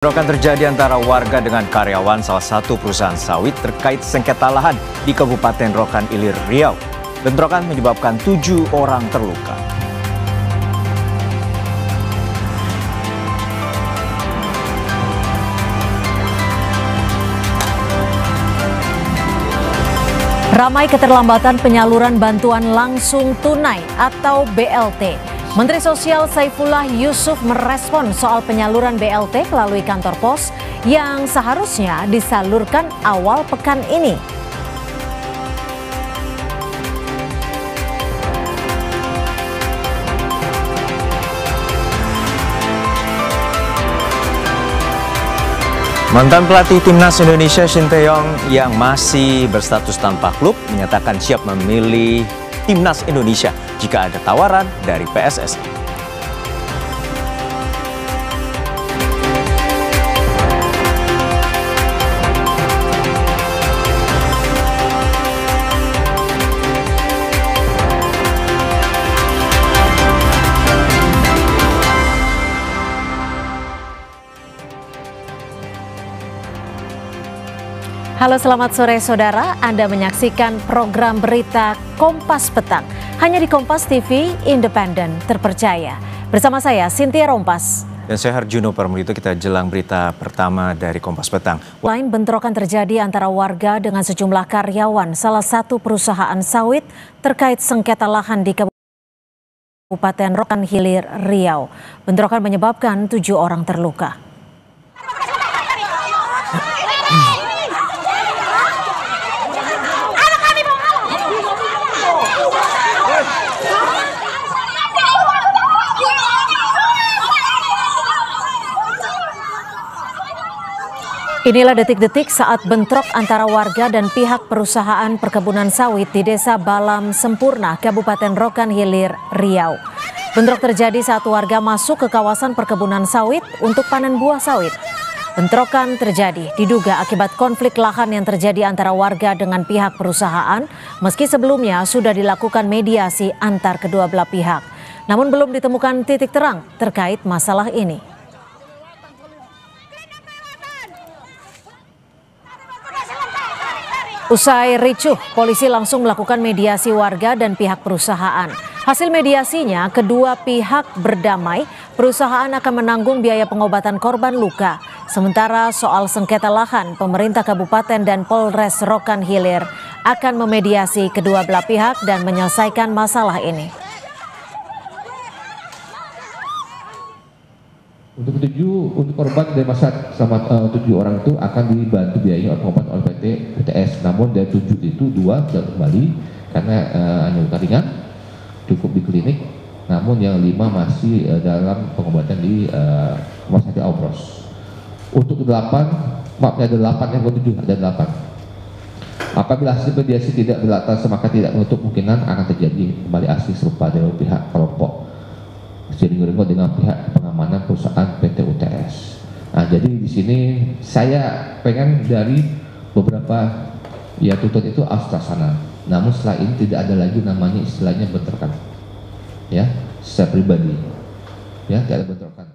Bentrokan terjadi antara warga dengan karyawan salah satu perusahaan sawit terkait sengketa lahan di Kabupaten Rokan Hilir, Riau. Bentrokan menyebabkan 7 orang terluka. Ramai keterlambatan penyaluran bantuan langsung tunai atau BLT. Menteri Sosial Saifullah Yusuf merespon soal penyaluran BLT melalui kantor pos yang seharusnya disalurkan awal pekan ini. Mantan pelatih Timnas Indonesia Shin Tae-yong yang masih berstatus tanpa klub menyatakan siap memilih Timnas Indonesia jika ada tawaran dari PSSI. Halo, selamat sore saudara. Anda menyaksikan program berita Kompas Petang hanya di Kompas TV, independen, terpercaya. Bersama saya Cynthia Rompas. Dan saya Harjuno Parmudito. Kita jelang berita pertama dari Kompas Petang. Lain bentrokan terjadi antara warga dengan sejumlah karyawan salah satu perusahaan sawit terkait sengketa lahan di Kabupaten Rokan Hilir, Riau. Bentrokan menyebabkan 7 orang terluka. Inilah detik-detik saat bentrok antara warga dan pihak perusahaan perkebunan sawit di Desa Balam Sempurna, Kabupaten Rokan Hilir, Riau. Bentrok terjadi saat warga masuk ke kawasan perkebunan sawit untuk panen buah sawit. Bentrokan terjadi diduga akibat konflik lahan yang terjadi antara warga dengan pihak perusahaan, meski sebelumnya sudah dilakukan mediasi antar kedua belah pihak. Namun belum ditemukan titik terang terkait masalah ini. Usai ricuh, polisi langsung melakukan mediasi warga dan pihak perusahaan. Hasil mediasinya, kedua pihak berdamai, perusahaan akan menanggung biaya pengobatan korban luka. Sementara soal sengketa lahan, pemerintah kabupaten dan Polres Rokan Hilir akan memediasi kedua belah pihak dan menyelesaikan masalah ini. Untuk korban dari masa sama 7 orang itu akan dibantu biaya pengobatan oleh PT PTS. Namun dari 7 itu 2 sudah kembali karena hanya luka ringan, cukup di klinik. Namun yang 5 masih dalam pengobatan di rumah sakit Aubros. Untuk 8, maaf ada 8 yang ke-7 ada 8. Apabila hasil mediasi tidak berlatar maka tidak menutup kemungkinan akan terjadi kembali aksi serupa dari pihak kelompok Siringo dengan pihak pengamanan perusahaan PT UTS. Nah, jadi di sini saya pengen dari beberapa ya tuntut itu astrasana. Namun setelah ini tidak ada lagi namanya istilahnya bentrokan. Ya, saya pribadi ya tidak ada bentrokan.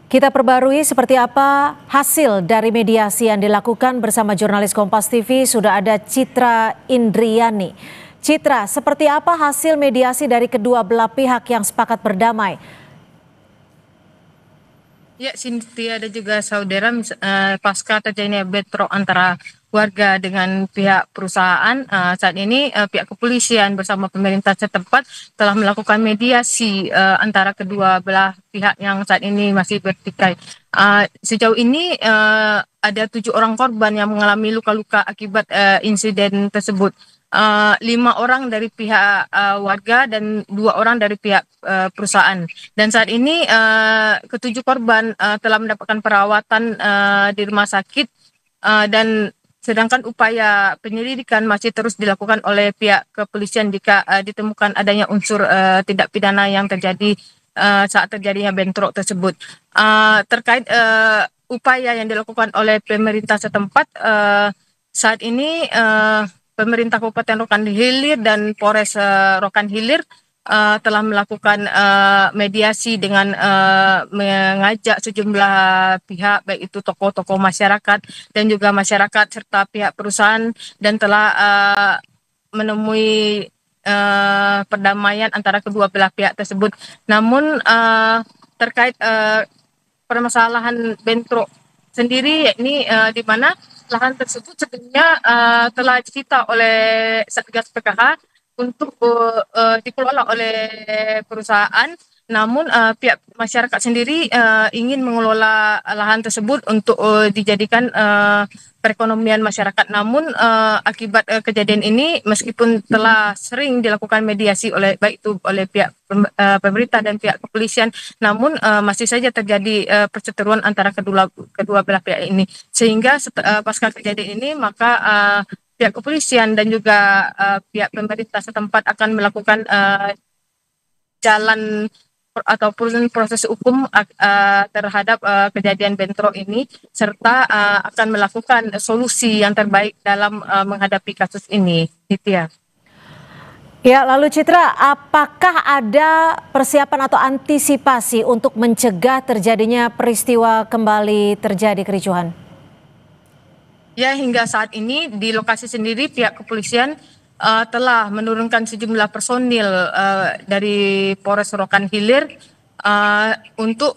Kita perbarui seperti apa hasil dari mediasi yang dilakukan bersama jurnalis Kompas TV. Sudah ada Citra Indriani. Citra, seperti apa hasil mediasi dari kedua belah pihak yang sepakat berdamai? Ya, Cynthia dan juga saudara, pasca terjadinya bentrok antara warga dengan pihak perusahaan, saat ini pihak kepolisian bersama pemerintah setempat telah melakukan mediasi antara kedua belah pihak yang saat ini masih bertikai. Sejauh ini ada 7 orang korban yang mengalami luka-luka akibat insiden tersebut. 5 orang dari pihak warga dan 2 orang dari pihak perusahaan. Dan saat ini ke-7 korban telah mendapatkan perawatan di rumah sakit dan sedangkan upaya penyelidikan masih terus dilakukan oleh pihak kepolisian jika ditemukan adanya unsur tindak pidana yang terjadi saat terjadinya bentrok tersebut. Terkait upaya yang dilakukan oleh pemerintah setempat, saat ini pemerintah Kabupaten Rokan Hilir dan Polres Rokan Hilir telah melakukan mediasi dengan mengajak sejumlah pihak, baik itu tokoh-tokoh masyarakat dan juga masyarakat serta pihak perusahaan, dan telah menemui perdamaian antara kedua belah pihak tersebut. Namun terkait permasalahan bentrok sendiri, yakni di mana lahan tersebut sebelumnya telah disita oleh Satgas PKH untuk dikelola oleh perusahaan. Namun pihak masyarakat sendiri ingin mengelola lahan tersebut untuk dijadikan perekonomian masyarakat. Namun akibat kejadian ini, meskipun telah sering dilakukan mediasi oleh baik itu oleh pihak pemerintah dan pihak kepolisian, namun masih saja terjadi perseteruan antara kedua belah pihak ini. Sehingga pasca kejadian ini, maka pihak kepolisian dan juga pihak pemerintah setempat akan melakukan jalan ataupun proses hukum terhadap kejadian bentrok ini, serta akan melakukan solusi yang terbaik dalam menghadapi kasus ini. Nitya. Ya, lalu Citra, apakah ada persiapan atau antisipasi untuk mencegah terjadinya peristiwa kembali terjadi kericuhan? Ya, hingga saat ini di lokasi sendiri pihak kepolisian telah menurunkan sejumlah personil dari Polres Rokan Hilir untuk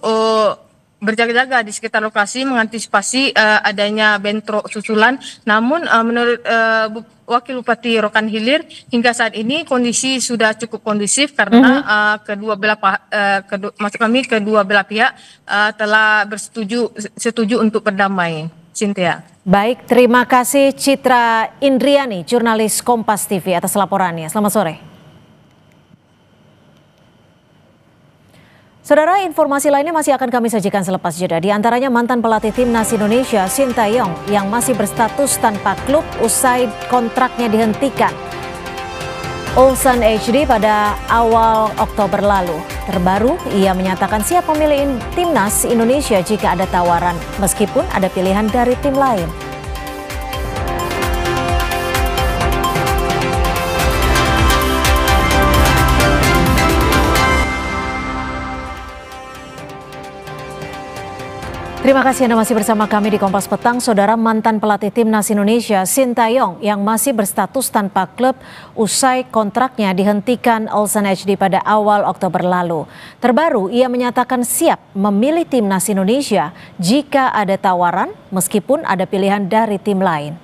berjaga-jaga di sekitar lokasi mengantisipasi adanya bentrok susulan. Namun menurut Wakil Bupati Rokan Hilir, hingga saat ini kondisi sudah cukup kondusif karena kedua belah pihak telah setuju untuk berdamai. Cynthia. Baik, terima kasih Citra Indriani, jurnalis Kompas TV atas laporannya. Selamat sore. Saudara, informasi lainnya masih akan kami sajikan selepas jeda. Di antaranya mantan pelatih timnas Indonesia Sintayong yang masih berstatus tanpa klub usai kontraknya dihentikan Ulsan HD pada awal Oktober lalu. Terbaru, ia menyatakan siap memilih timnas Indonesia jika ada tawaran, meskipun ada pilihan dari tim lain. Terima kasih Anda masih bersama kami di Kompas Petang. Saudara, mantan pelatih timnas Indonesia Sintayong yang masih berstatus tanpa klub usai kontraknya dihentikan Ulsan HD pada awal Oktober lalu. Terbaru, ia menyatakan siap memilih timnas Indonesia jika ada tawaran, meskipun ada pilihan dari tim lain.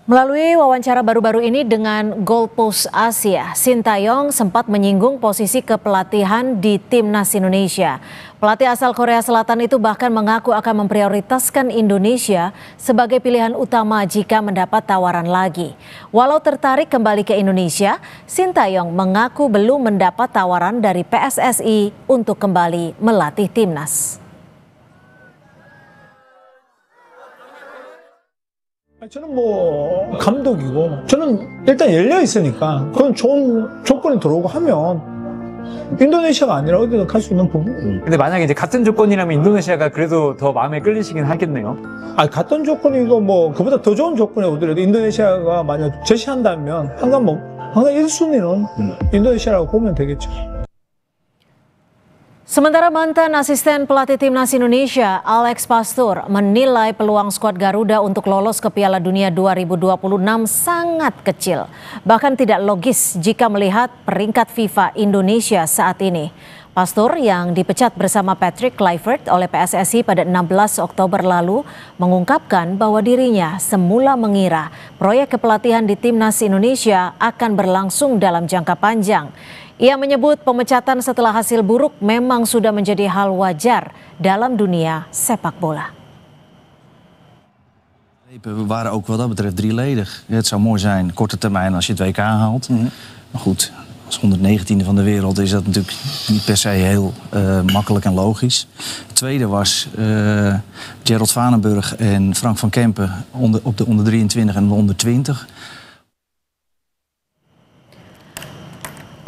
Melalui wawancara baru-baru ini dengan Goalpost Asia, Sintayong sempat menyinggung posisi kepelatihan di timnas Indonesia. Pelatih asal Korea Selatan itu bahkan mengaku akan memprioritaskan Indonesia sebagai pilihan utama jika mendapat tawaran lagi. Walau tertarik kembali ke Indonesia, Sintayong mengaku belum mendapat tawaran dari PSSI untuk kembali melatih timnas. 저는 뭐 감독이고 저는 일단 열려 있으니까 그건 좋은 조건이 들어오고 하면 인도네시아가 아니라 어디든 갈 수 있는 부분. 근데 만약에 이제 같은 조건이라면 인도네시아가 그래도 더 마음에 끌리시긴 하겠네요. 같은 조건이고 뭐 그보다 더 좋은 조건이 오더라도 인도네시아가 만약 제시한다면 항상 1순위는 인도네시아라고 보면 되겠죠. Sementara mantan asisten pelatih timnas Indonesia Alex Pastur menilai peluang skuad Garuda untuk lolos ke Piala Dunia 2026 sangat kecil. Bahkan tidak logis jika melihat peringkat FIFA Indonesia saat ini. Pastur yang dipecat bersama Patrick Kluivert oleh PSSI pada 16 Oktober lalu mengungkapkan bahwa dirinya semula mengira proyek kepelatihan di timnas Indonesia akan berlangsung dalam jangka panjang. Ia menyebut pemecatan setelah hasil buruk memang sudah menjadi hal wajar dalam dunia sepak bola. We waren ook wat dat betreft drieledig. Het zou mooi zijn, korte termijn, als je het WK haalt. Maar goed, als 119e van de wereld is dat natuurlijk niet per se heel makkelijk en logisch. Het tweede was Gerald Vanenburg en Frank van Kempen op de onder 23 en de onder 20.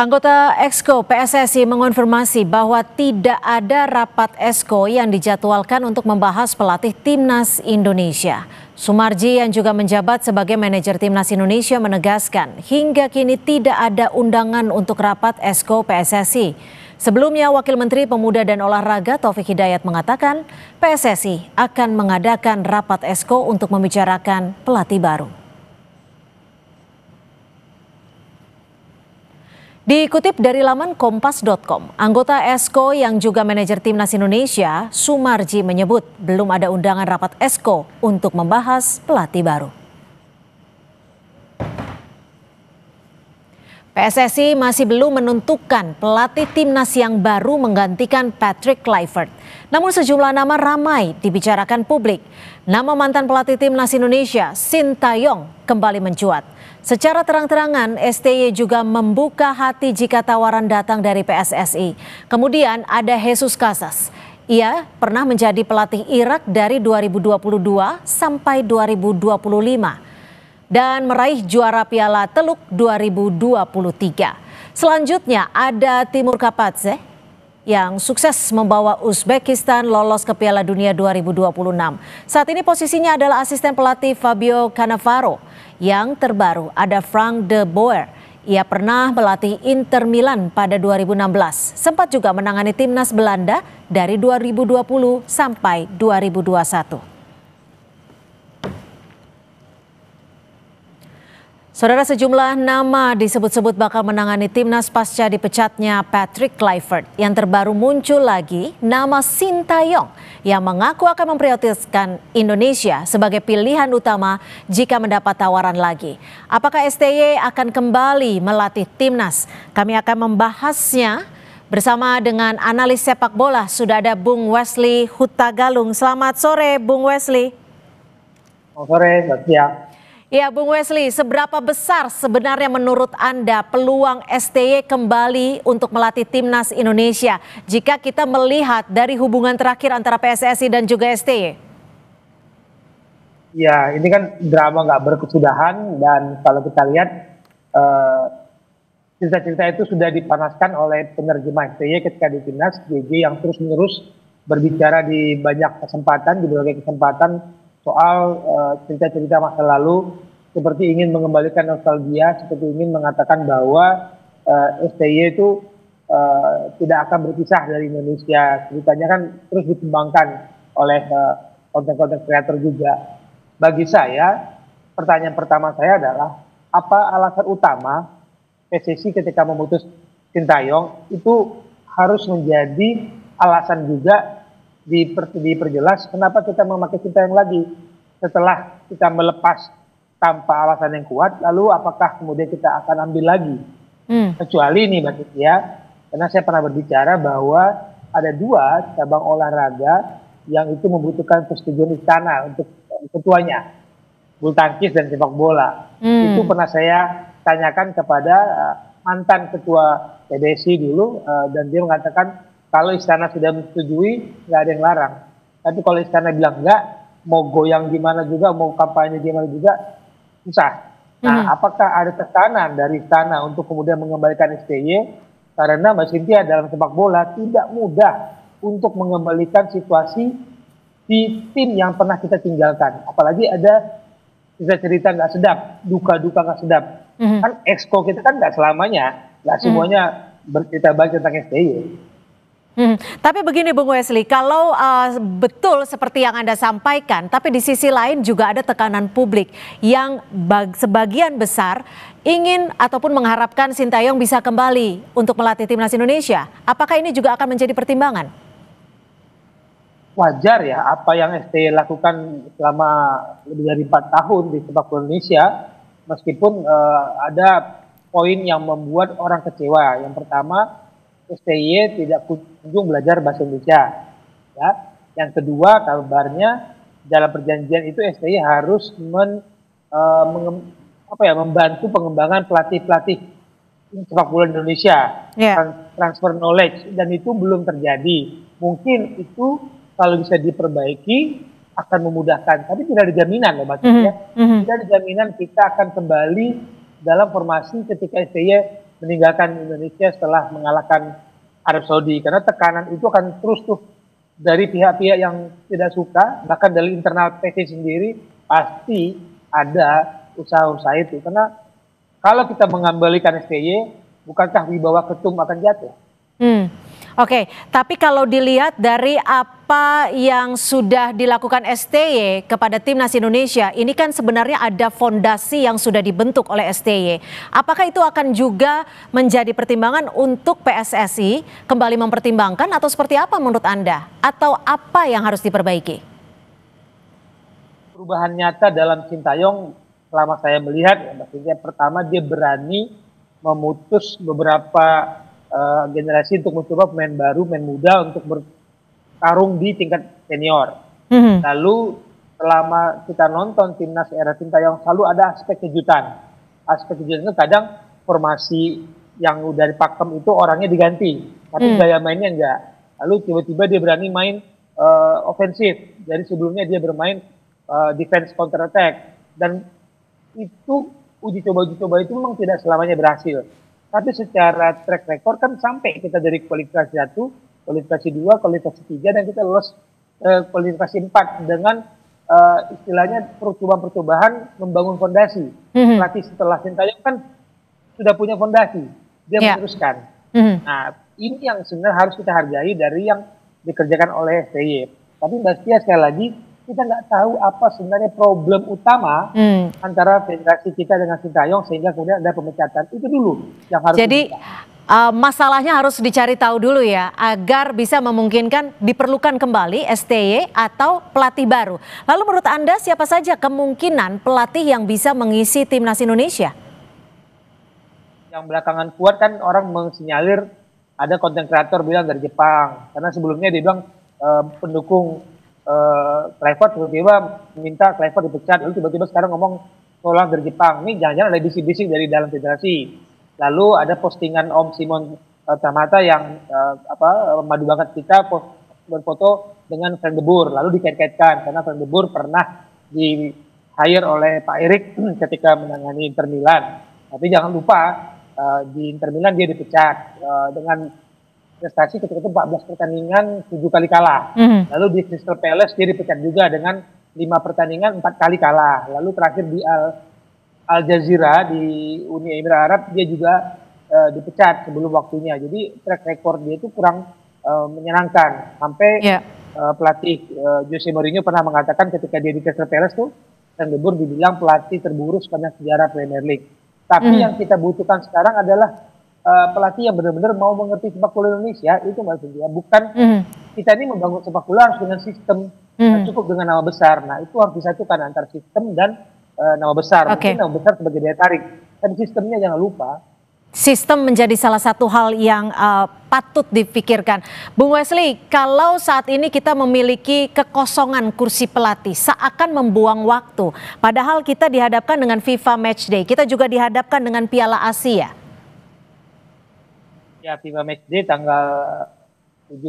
Anggota Exco PSSI mengonfirmasi bahwa tidak ada rapat Exco yang dijadwalkan untuk membahas pelatih Timnas Indonesia. Sumarji yang juga menjabat sebagai manajer Timnas Indonesia menegaskan hingga kini tidak ada undangan untuk rapat Exco PSSI. Sebelumnya Wakil Menteri Pemuda dan Olahraga Taufik Hidayat mengatakan PSSI akan mengadakan rapat Exco untuk membicarakan pelatih baru. Dikutip dari laman kompas.com, anggota Exco yang juga manajer Timnas Indonesia, Sumarji menyebut belum ada undangan rapat Exco untuk membahas pelatih baru. PSSI masih belum menentukan pelatih Timnas yang baru menggantikan Patrick Kluivert. Namun sejumlah nama ramai dibicarakan publik. Nama mantan pelatih Timnas Indonesia, Sintayong, kembali mencuat. Secara terang-terangan, STY juga membuka hati jika tawaran datang dari PSSI. Kemudian ada Jesus Casas. Ia pernah menjadi pelatih Irak dari 2022 sampai 2025 dan meraih juara Piala Teluk 2023. Selanjutnya ada Timur Kapadze yang sukses membawa Uzbekistan lolos ke Piala Dunia 2026. Saat ini posisinya adalah asisten pelatih Fabio Cannavaro. Yang terbaru ada Frank de Boer. Ia pernah melatih Inter Milan pada 2016. Sempat juga menangani timnas Belanda dari 2020 sampai 2021. Saudara, sejumlah nama disebut-sebut bakal menangani timnas pasca dipecatnya Patrick Kluivert. Yang terbaru muncul lagi nama Sintayong yang mengaku akan memprioritaskan Indonesia sebagai pilihan utama jika mendapat tawaran lagi. Apakah STY akan kembali melatih timnas? Kami akan membahasnya bersama dengan analis sepak bola. Sudah ada Bung Wesley Hutagalung. Selamat sore Bung Wesley. Selamat sore, selamat siang. Ya, Bung Wesley, seberapa besar sebenarnya menurut Anda peluang STY kembali untuk melatih timnas Indonesia jika kita melihat dari hubungan terakhir antara PSSI dan juga STY? Ya, ini kan drama nggak berkesudahan dan kalau kita lihat cerita-cerita itu sudah dipanaskan oleh penerjemah STY ketika di timnas JJ yang terus-menerus berbicara di banyak kesempatan, di berbagai kesempatan soal cerita-cerita masa lalu, seperti ingin mengembalikan nostalgia, seperti ingin mengatakan bahwa STY itu tidak akan berpisah dari Indonesia. Ceritanya kan terus dikembangkan oleh konten-konten kreator juga. Bagi saya, pertanyaan pertama saya adalah, apa alasan utama PSSI ketika memutus Sintayong itu harus menjadi alasan juga diperjelas kenapa kita memakai Sintayong lagi setelah kita melepas tanpa alasan yang kuat, lalu apakah kemudian kita akan ambil lagi? Kecuali ini Mbak Cynthia, karena saya pernah berbicara bahwa ada 2 cabang olahraga yang itu membutuhkan persetujuan istana untuk ketuanya, bulu tangkis dan sepak bola. Itu pernah saya tanyakan kepada mantan ketua PBSI dulu, dan dia mengatakan kalau istana sudah menyetujui, nggak ada yang larang. Tapi kalau istana bilang enggak, mau goyang gimana juga, mau kampanye gimana juga, susah. Nah, apakah ada tekanan dari istana untuk kemudian mengembalikan STY? Karena Mbak Cynthia, dalam sepak bola tidak mudah untuk mengembalikan situasi di tim yang pernah kita tinggalkan. Apalagi ada cerita-cerita nggak sedap, duka-duka nggak sedap. Kan Exco kita kan nggak selamanya, nggak semuanya bercerita baik tentang STY. Tapi begini Bung Wesley, kalau betul seperti yang Anda sampaikan, tapi di sisi lain juga ada tekanan publik yang sebagian besar ingin ataupun mengharapkan Sintayong bisa kembali untuk melatih timnas Indonesia. Apakah ini juga akan menjadi pertimbangan? Wajar ya, apa yang STY lakukan selama lebih dari 4 tahun di sepak bola Indonesia, meskipun ada poin yang membuat orang kecewa. Yang pertama, STY tidak kunjung belajar bahasa Indonesia. Ya. Yang kedua, kabarnya dalam perjanjian itu STY harus membantu pengembangan pelatih-pelatih sepak bola Indonesia, transfer knowledge, dan itu belum terjadi. Mungkin itu kalau bisa diperbaiki akan memudahkan, tapi tidak ada jaminan loh Mbak Cynthia. Tidak ada jaminan kita akan kembali dalam formasi ketika STY meninggalkan Indonesia setelah mengalahkan Arab Saudi, karena tekanan itu akan terus tuh dari pihak-pihak yang tidak suka, bahkan dari internal PT sendiri pasti ada usaha-usaha itu. Karena kalau kita mengembalikan STY, bukankah wibawa ketum akan jatuh? Oke, tapi kalau dilihat dari apa yang sudah dilakukan STY kepada Timnas Indonesia, ini kan sebenarnya ada fondasi yang sudah dibentuk oleh STY. Apakah itu akan juga menjadi pertimbangan untuk PSSI kembali mempertimbangkan atau seperti apa menurut Anda? Atau apa yang harus diperbaiki? Perubahan nyata dalam Sintayong selama saya melihat, ya, maksudnya pertama dia berani memutus beberapa generasi untuk mencoba pemain baru, pemain muda untuk bertarung di tingkat senior. Lalu selama kita nonton timnas era Sintayong selalu ada aspek kejutan. Aspek kejutan itu kadang formasi yang udah dipakem itu orangnya diganti, tapi gaya mainnya enggak. Lalu tiba-tiba dia berani main ofensif. Dari sebelumnya dia bermain defense counter attack, dan itu uji coba itu memang tidak selamanya berhasil. Tapi secara track record kan sampai kita dari kualifikasi 1, kualifikasi 2, kualifikasi 3, dan kita lolos kualifikasi 4 dengan istilahnya percobaan-percobaan membangun fondasi. Pelatih setelah Sintayong kan sudah punya fondasi, dia meneruskan. Nah, ini yang sebenarnya harus kita hargai dari yang dikerjakan oleh STY. Tapi Mbak Setia, sekali lagi, kita nggak tahu apa sebenarnya problem utama antara federasi kita dengan Sintayong sehingga kemudian ada pemecatan. Itu dulu yang harus. Jadi masalahnya harus dicari tahu dulu ya, agar bisa memungkinkan diperlukan kembali STY atau pelatih baru. Lalu menurut Anda siapa saja kemungkinan pelatih yang bisa mengisi Timnas Indonesia? Yang belakangan kuat kan orang mensinyalir ada konten kreator bilang dari Jepang, karena sebelumnya dia bilang pendukung Clifford tiba-tiba minta Clifford dipecat, lalu tiba-tiba sekarang ngomong tolak dari Jepang. Ini jangan-jangan ada bisik-bisik dari dalam federasi. Lalu ada postingan Om Simon Tamata yang madu banget kita berfoto dengan Frank de Boer, lalu dikait-kaitkan karena Frank de Boer pernah di hire oleh Pak Erik ketika menangani Inter Milan. Tapi jangan lupa di Inter Milan dia dipecat dengan prestasi ketika itu 14 pertandingan 7 kali kalah. Lalu di Crystal Palace dia dipecat juga dengan 5 pertandingan 4 kali kalah. Lalu terakhir di Al Jazeera di Uni Emirat Arab dia juga dipecat sebelum waktunya. Jadi track record dia itu kurang menyenangkan. Sampai pelatih Jose Mourinho pernah mengatakan ketika dia di Crystal Palace tuh, Frank de Boer dibilang pelatih terburuk sepanjang sejarah Premier League. Tapi yang kita butuhkan sekarang adalah pelatih yang benar-benar mau mengerti sepak bola Indonesia. Itu maksudnya bukan kita ini membangun sepak bola harus dengan sistem, cukup dengan nama besar. Nah itu harus disatukan antara sistem dan nama besar. Mungkin nama besar sebagai daya tarik, tapi sistemnya jangan lupa. Sistem menjadi salah satu hal yang patut dipikirkan. Bung Wesley, kalau saat ini kita memiliki kekosongan kursi pelatih, seakan membuang waktu. Padahal kita dihadapkan dengan FIFA Matchday, kita juga dihadapkan dengan Piala Asia. Ya, FIFA Matchday tanggal 9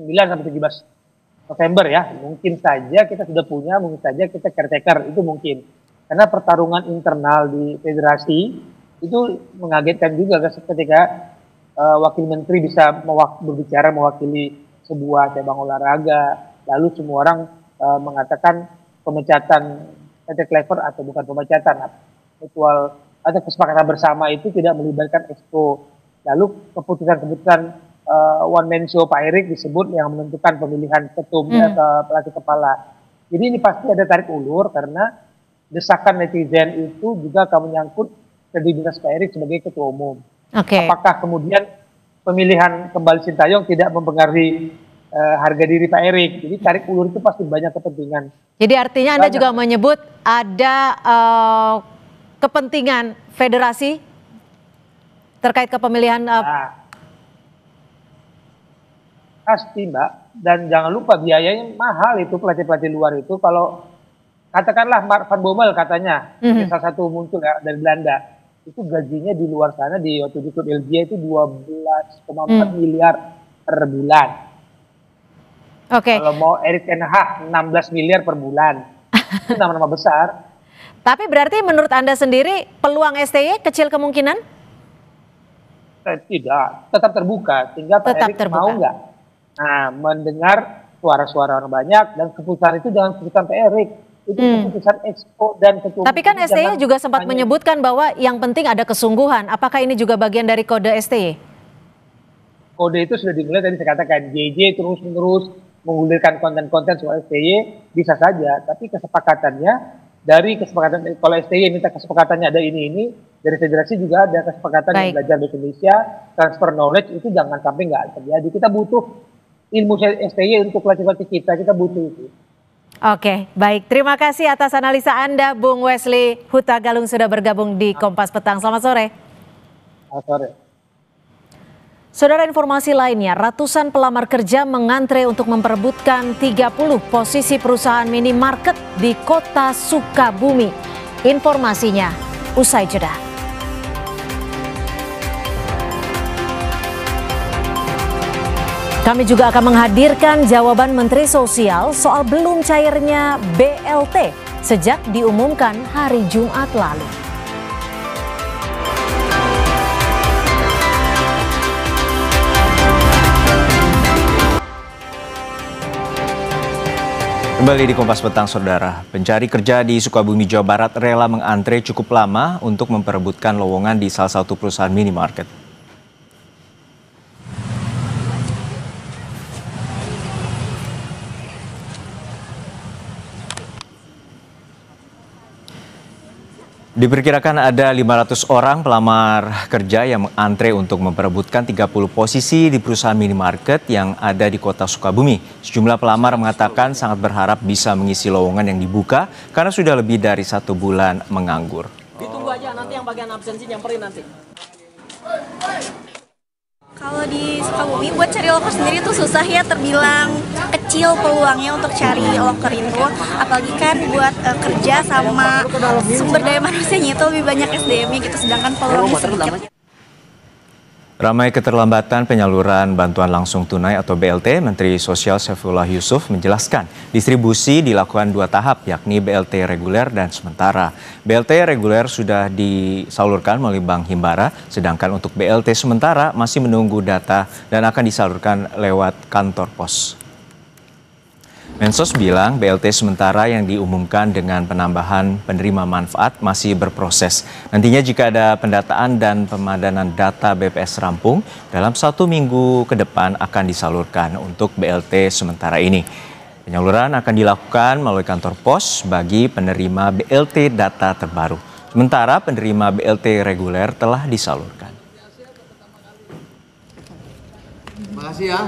sampai 17 November ya. Mungkin saja kita sudah punya, mungkin saja kita caretaker, itu mungkin. Karena pertarungan internal di federasi itu mengagetkan juga ketika wakil menteri bisa berbicara mewakili sebuah cabang olahraga, lalu semua orang mengatakan pemecatan PT Clever atau bukan pemecatan, mutual atau kesepakatan bersama itu tidak melibatkan Exco. Lalu keputusan-keputusan one man show Pak Erik disebut yang menentukan pemilihan ketumnya ke pelatih kepala. Jadi ini pasti ada tarik ulur karena desakan netizen itu juga akan menyangkut kredibilitas Pak Erik sebagai ketua umum. Apakah kemudian pemilihan kembali Sintayong tidak mempengaruhi harga diri Pak Erik? Jadi tarik ulur itu pasti banyak kepentingan. Jadi artinya Anda juga menyebut ada kepentingan federasi terkait kepemilihan pasti Mbak, dan jangan lupa biayanya mahal itu pelatih-pelatih luar itu. Kalau katakanlah Mark van Bommel katanya salah satu muncul ya dari Belanda, itu gajinya di luar sana di waktu di klub LG itu 12,4 miliar per bulan. Kalau mau Erik ten Hag 16 miliar per bulan. Itu nama-nama besar. Tapi berarti menurut Anda sendiri peluang STY kecil kemungkinan? Tidak, tetap terbuka. Sehingga Pak Tetap Erik terbuka. mau nggak mendengar suara-suara orang banyak, dan keputusan itu jangan keputusan Pak Erik. Itu keputusan Exco dan ketua. Tapi kan umum, STY jangan juga sempat hanya- menyebutkan bahwa yang penting ada kesungguhan. Apakah ini juga bagian dari kode STY? Kode itu sudah dimulai, tadi saya katakan JJ terus-menerus menggulirkan konten-konten soal STY, bisa saja, tapi kesepakatannya dari kesepakatan, kalau STY minta kesepakatannya ada ini, dari federasi juga ada kesepakatan yang belajar bahasa Indonesia, transfer knowledge, itu jangan sampai nggak terjadi. Kita butuh ilmu STY untuk latih kita butuh itu. Oke, baik. Terima kasih atas analisa Anda, Bung Wesley Huta Galung sudah bergabung di Kompas Petang. Selamat sore. Selamat sore. Saudara, informasi lainnya, ratusan pelamar kerja mengantre untuk memperebutkan 30 posisi perusahaan minimarket di kota Sukabumi. Informasinya usai jeda. Kami juga akan menghadirkan jawaban Menteri Sosial soal belum cairnya BLT sejak diumumkan hari Jumat lalu. Kembali di Kompas Petang, Saudara. Pencari kerja di Sukabumi, Jawa Barat rela mengantre cukup lama untuk memperebutkan lowongan di salah satu perusahaan minimarket. Diperkirakan ada 500 orang pelamar kerja yang mengantre untuk memperebutkan 30 posisi di perusahaan minimarket yang ada di kota Sukabumi. Sejumlah pelamar mengatakan sangat berharap bisa mengisi lowongan yang dibuka karena sudah lebih dari 1 bulan menganggur. Ditunggu aja, nanti yang bagian absensi nyamperin nanti. Kalau di Sukabumi buat cari loker sendiri tuh susah ya, terbilang kecil peluangnya untuk cari loker itu. Apalagi kan buat kerja sama sumber daya manusianya itu lebih banyak SDM-nya gitu, sedangkan peluangnya sedikit. Ramai keterlambatan penyaluran bantuan langsung tunai atau BLT, Menteri Sosial Saifullah Yusuf menjelaskan distribusi dilakukan 2 tahap, yakni BLT reguler dan sementara. BLT reguler sudah disalurkan melalui Bank Himbara, sedangkan untuk BLT sementara masih menunggu data dan akan disalurkan lewat kantor pos. Mensos bilang BLT sementara yang diumumkan dengan penambahan penerima manfaat masih berproses. Nantinya jika ada pendataan dan pemadanan data BPS rampung, dalam 1 minggu ke depan akan disalurkan untuk BLT sementara ini. Penyaluran akan dilakukan melalui kantor pos bagi penerima BLT data terbaru. Sementara penerima BLT reguler telah disalurkan. Terima kasih ya.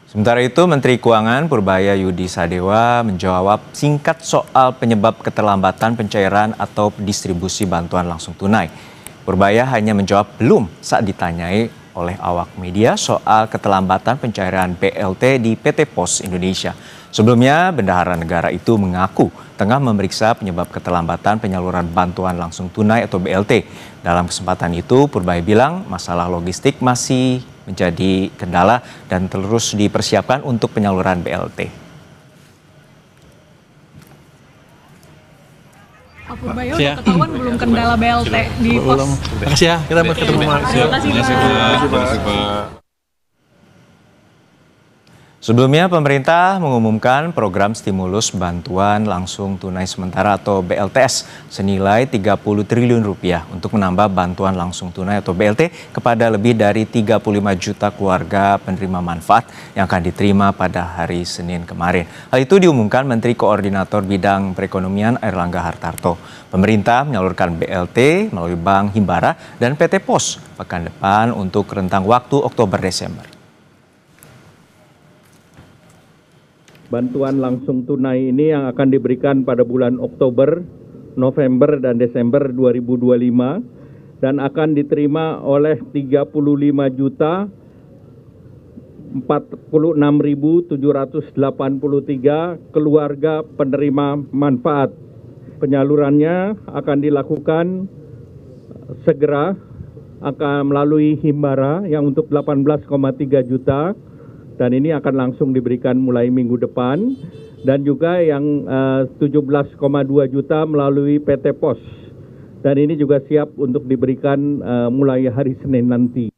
Sementara itu, Menteri Keuangan Purbaya Yudi Sadewa menjawab singkat soal penyebab keterlambatan pencairan atau distribusi bantuan langsung tunai. Purbaya hanya menjawab belum saat ditanyai oleh awak media soal keterlambatan pencairan BLT di PT Pos Indonesia. Sebelumnya, Bendahara Negara itu mengaku tengah memeriksa penyebab keterlambatan penyaluran bantuan langsung tunai atau BLT. Dalam kesempatan itu, Purbaya bilang masalah logistik masih menjadi kendala dan terus dipersiapkan untuk penyaluran BLT. Pak Purbaya udah ketahuan belum kendala BLT di pos? Makasih ya, kita mau ketemu. Terima kasih Pak. Sebelumnya, pemerintah mengumumkan program stimulus bantuan langsung tunai sementara atau BLTS senilai 30 triliun rupiah untuk menambah bantuan langsung tunai atau BLT kepada lebih dari 35 juta keluarga penerima manfaat yang akan diterima pada hari Senin kemarin. Hal itu diumumkan Menteri Koordinator Bidang Perekonomian Airlangga Hartarto. Pemerintah menyalurkan BLT melalui Bank Himbara dan PT Pos pekan depan untuk rentang waktu Oktober-Desember. Bantuan langsung tunai ini yang akan diberikan pada bulan Oktober, November, dan Desember 2025 dan akan diterima oleh 35.046.783 keluarga penerima manfaat. Penyalurannya akan dilakukan segera, akan melalui Himbara yang untuk 18,3 juta. Dan ini akan langsung diberikan mulai minggu depan dan juga yang 17,2 juta melalui PT Pos. Dan ini juga siap untuk diberikan mulai hari Senin nanti.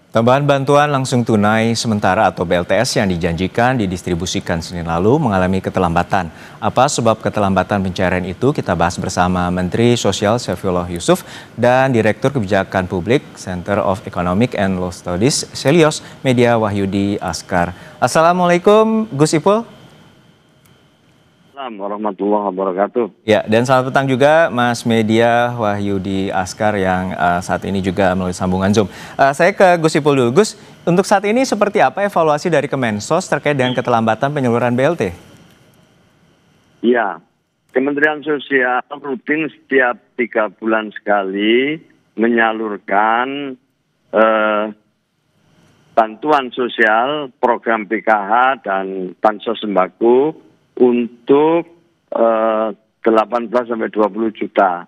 Tambahan bantuan langsung tunai sementara atau BLTS yang dijanjikan didistribusikan Senin lalu mengalami keterlambatan. Apa sebab keterlambatan pencairan itu? Kita bahas bersama Menteri Sosial Saifullah Yusuf dan Direktur Kebijakan Publik Center of Economic and Law Studies Selios Media Wahyudi Askar. Assalamualaikum Gus Ipul. Assalamualaikum warahmatullahi wabarakatuh. Ya, dan selamat petang juga Mas Media Wahyudi Askar yang saat ini juga melalui sambungan Zoom. Saya ke Gus Ipul dulu. Gus, untuk saat ini seperti apa evaluasi dari Kemensos terkait dengan keterlambatan penyaluran BLT? Ya, Kementerian Sosial rutin setiap 3 bulan sekali menyalurkan bantuan sosial, program PKH dan bansos sembako untuk 18 sampai 20 juta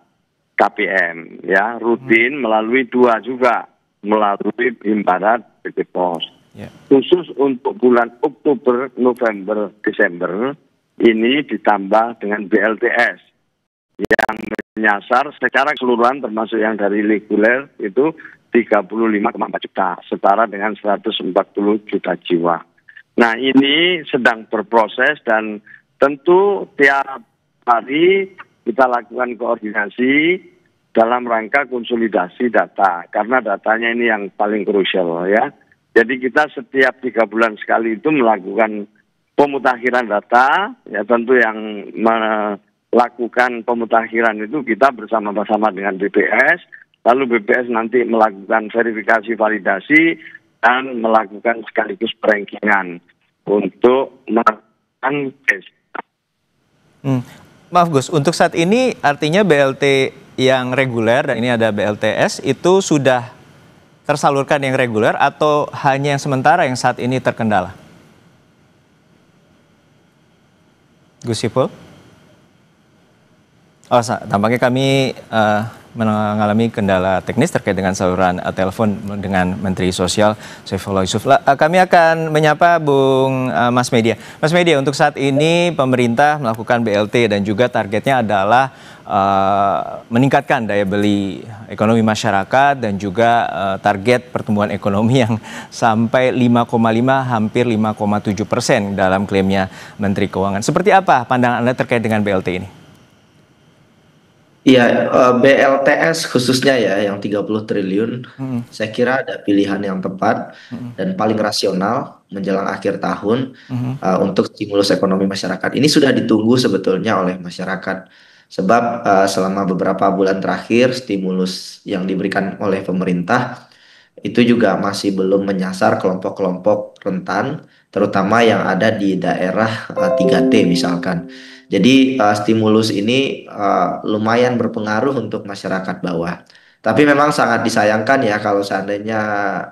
KPM, ya, rutin melalui 2 juga, melalui Barat PT Pos. Khusus untuk bulan Oktober, November, Desember ini ditambah dengan BLTS yang menyasar secara keseluruhan termasuk yang dari reguler itu 35,4 juta, setara dengan 140 juta jiwa. Nah, ini sedang berproses dan tentu tiap hari kita lakukan koordinasi dalam rangka konsolidasi data, karena datanya ini yang paling krusial, ya. Jadi kita setiap 3 bulan sekali itu melakukan pemutakhiran data, ya, tentu yang melakukan pemutakhiran itu kita bersama-sama dengan BPS, lalu BPS nanti melakukan verifikasi validasi dan melakukan sekaligus perankingan untuk melakukan tes. Maaf Gus, untuk saat ini artinya BLT yang reguler dan ini ada BLTS itu sudah tersalurkan yang reguler atau hanya yang sementara yang saat ini terkendala? Gus Ipul? Oh, tampaknya kami mengalami kendala teknis terkait dengan saluran telepon dengan Menteri Sosial Saifullah Yusuf. Kami akan menyapa Bung Mas Media. Mas Media, untuk saat ini pemerintah melakukan BLT dan juga targetnya adalah meningkatkan daya beli ekonomi masyarakat dan juga target pertumbuhan ekonomi yang sampai 5,5 hampir 5,7% dalam klaimnya Menteri Keuangan. Seperti apa pandangan Anda terkait dengan BLT ini? Iya, BLTS khususnya ya yang 30 triliun, saya kira ada pilihan yang tepat dan paling rasional menjelang akhir tahun untuk stimulus ekonomi masyarakat. Ini sudah ditunggu sebetulnya oleh masyarakat. Sebab selama beberapa bulan terakhir stimulus yang diberikan oleh pemerintah itu juga masih belum menyasar kelompok-kelompok rentan, terutama yang ada di daerah 3T misalkan. Jadi stimulus ini lumayan berpengaruh untuk masyarakat bawah. Tapi memang sangat disayangkan ya kalau seandainya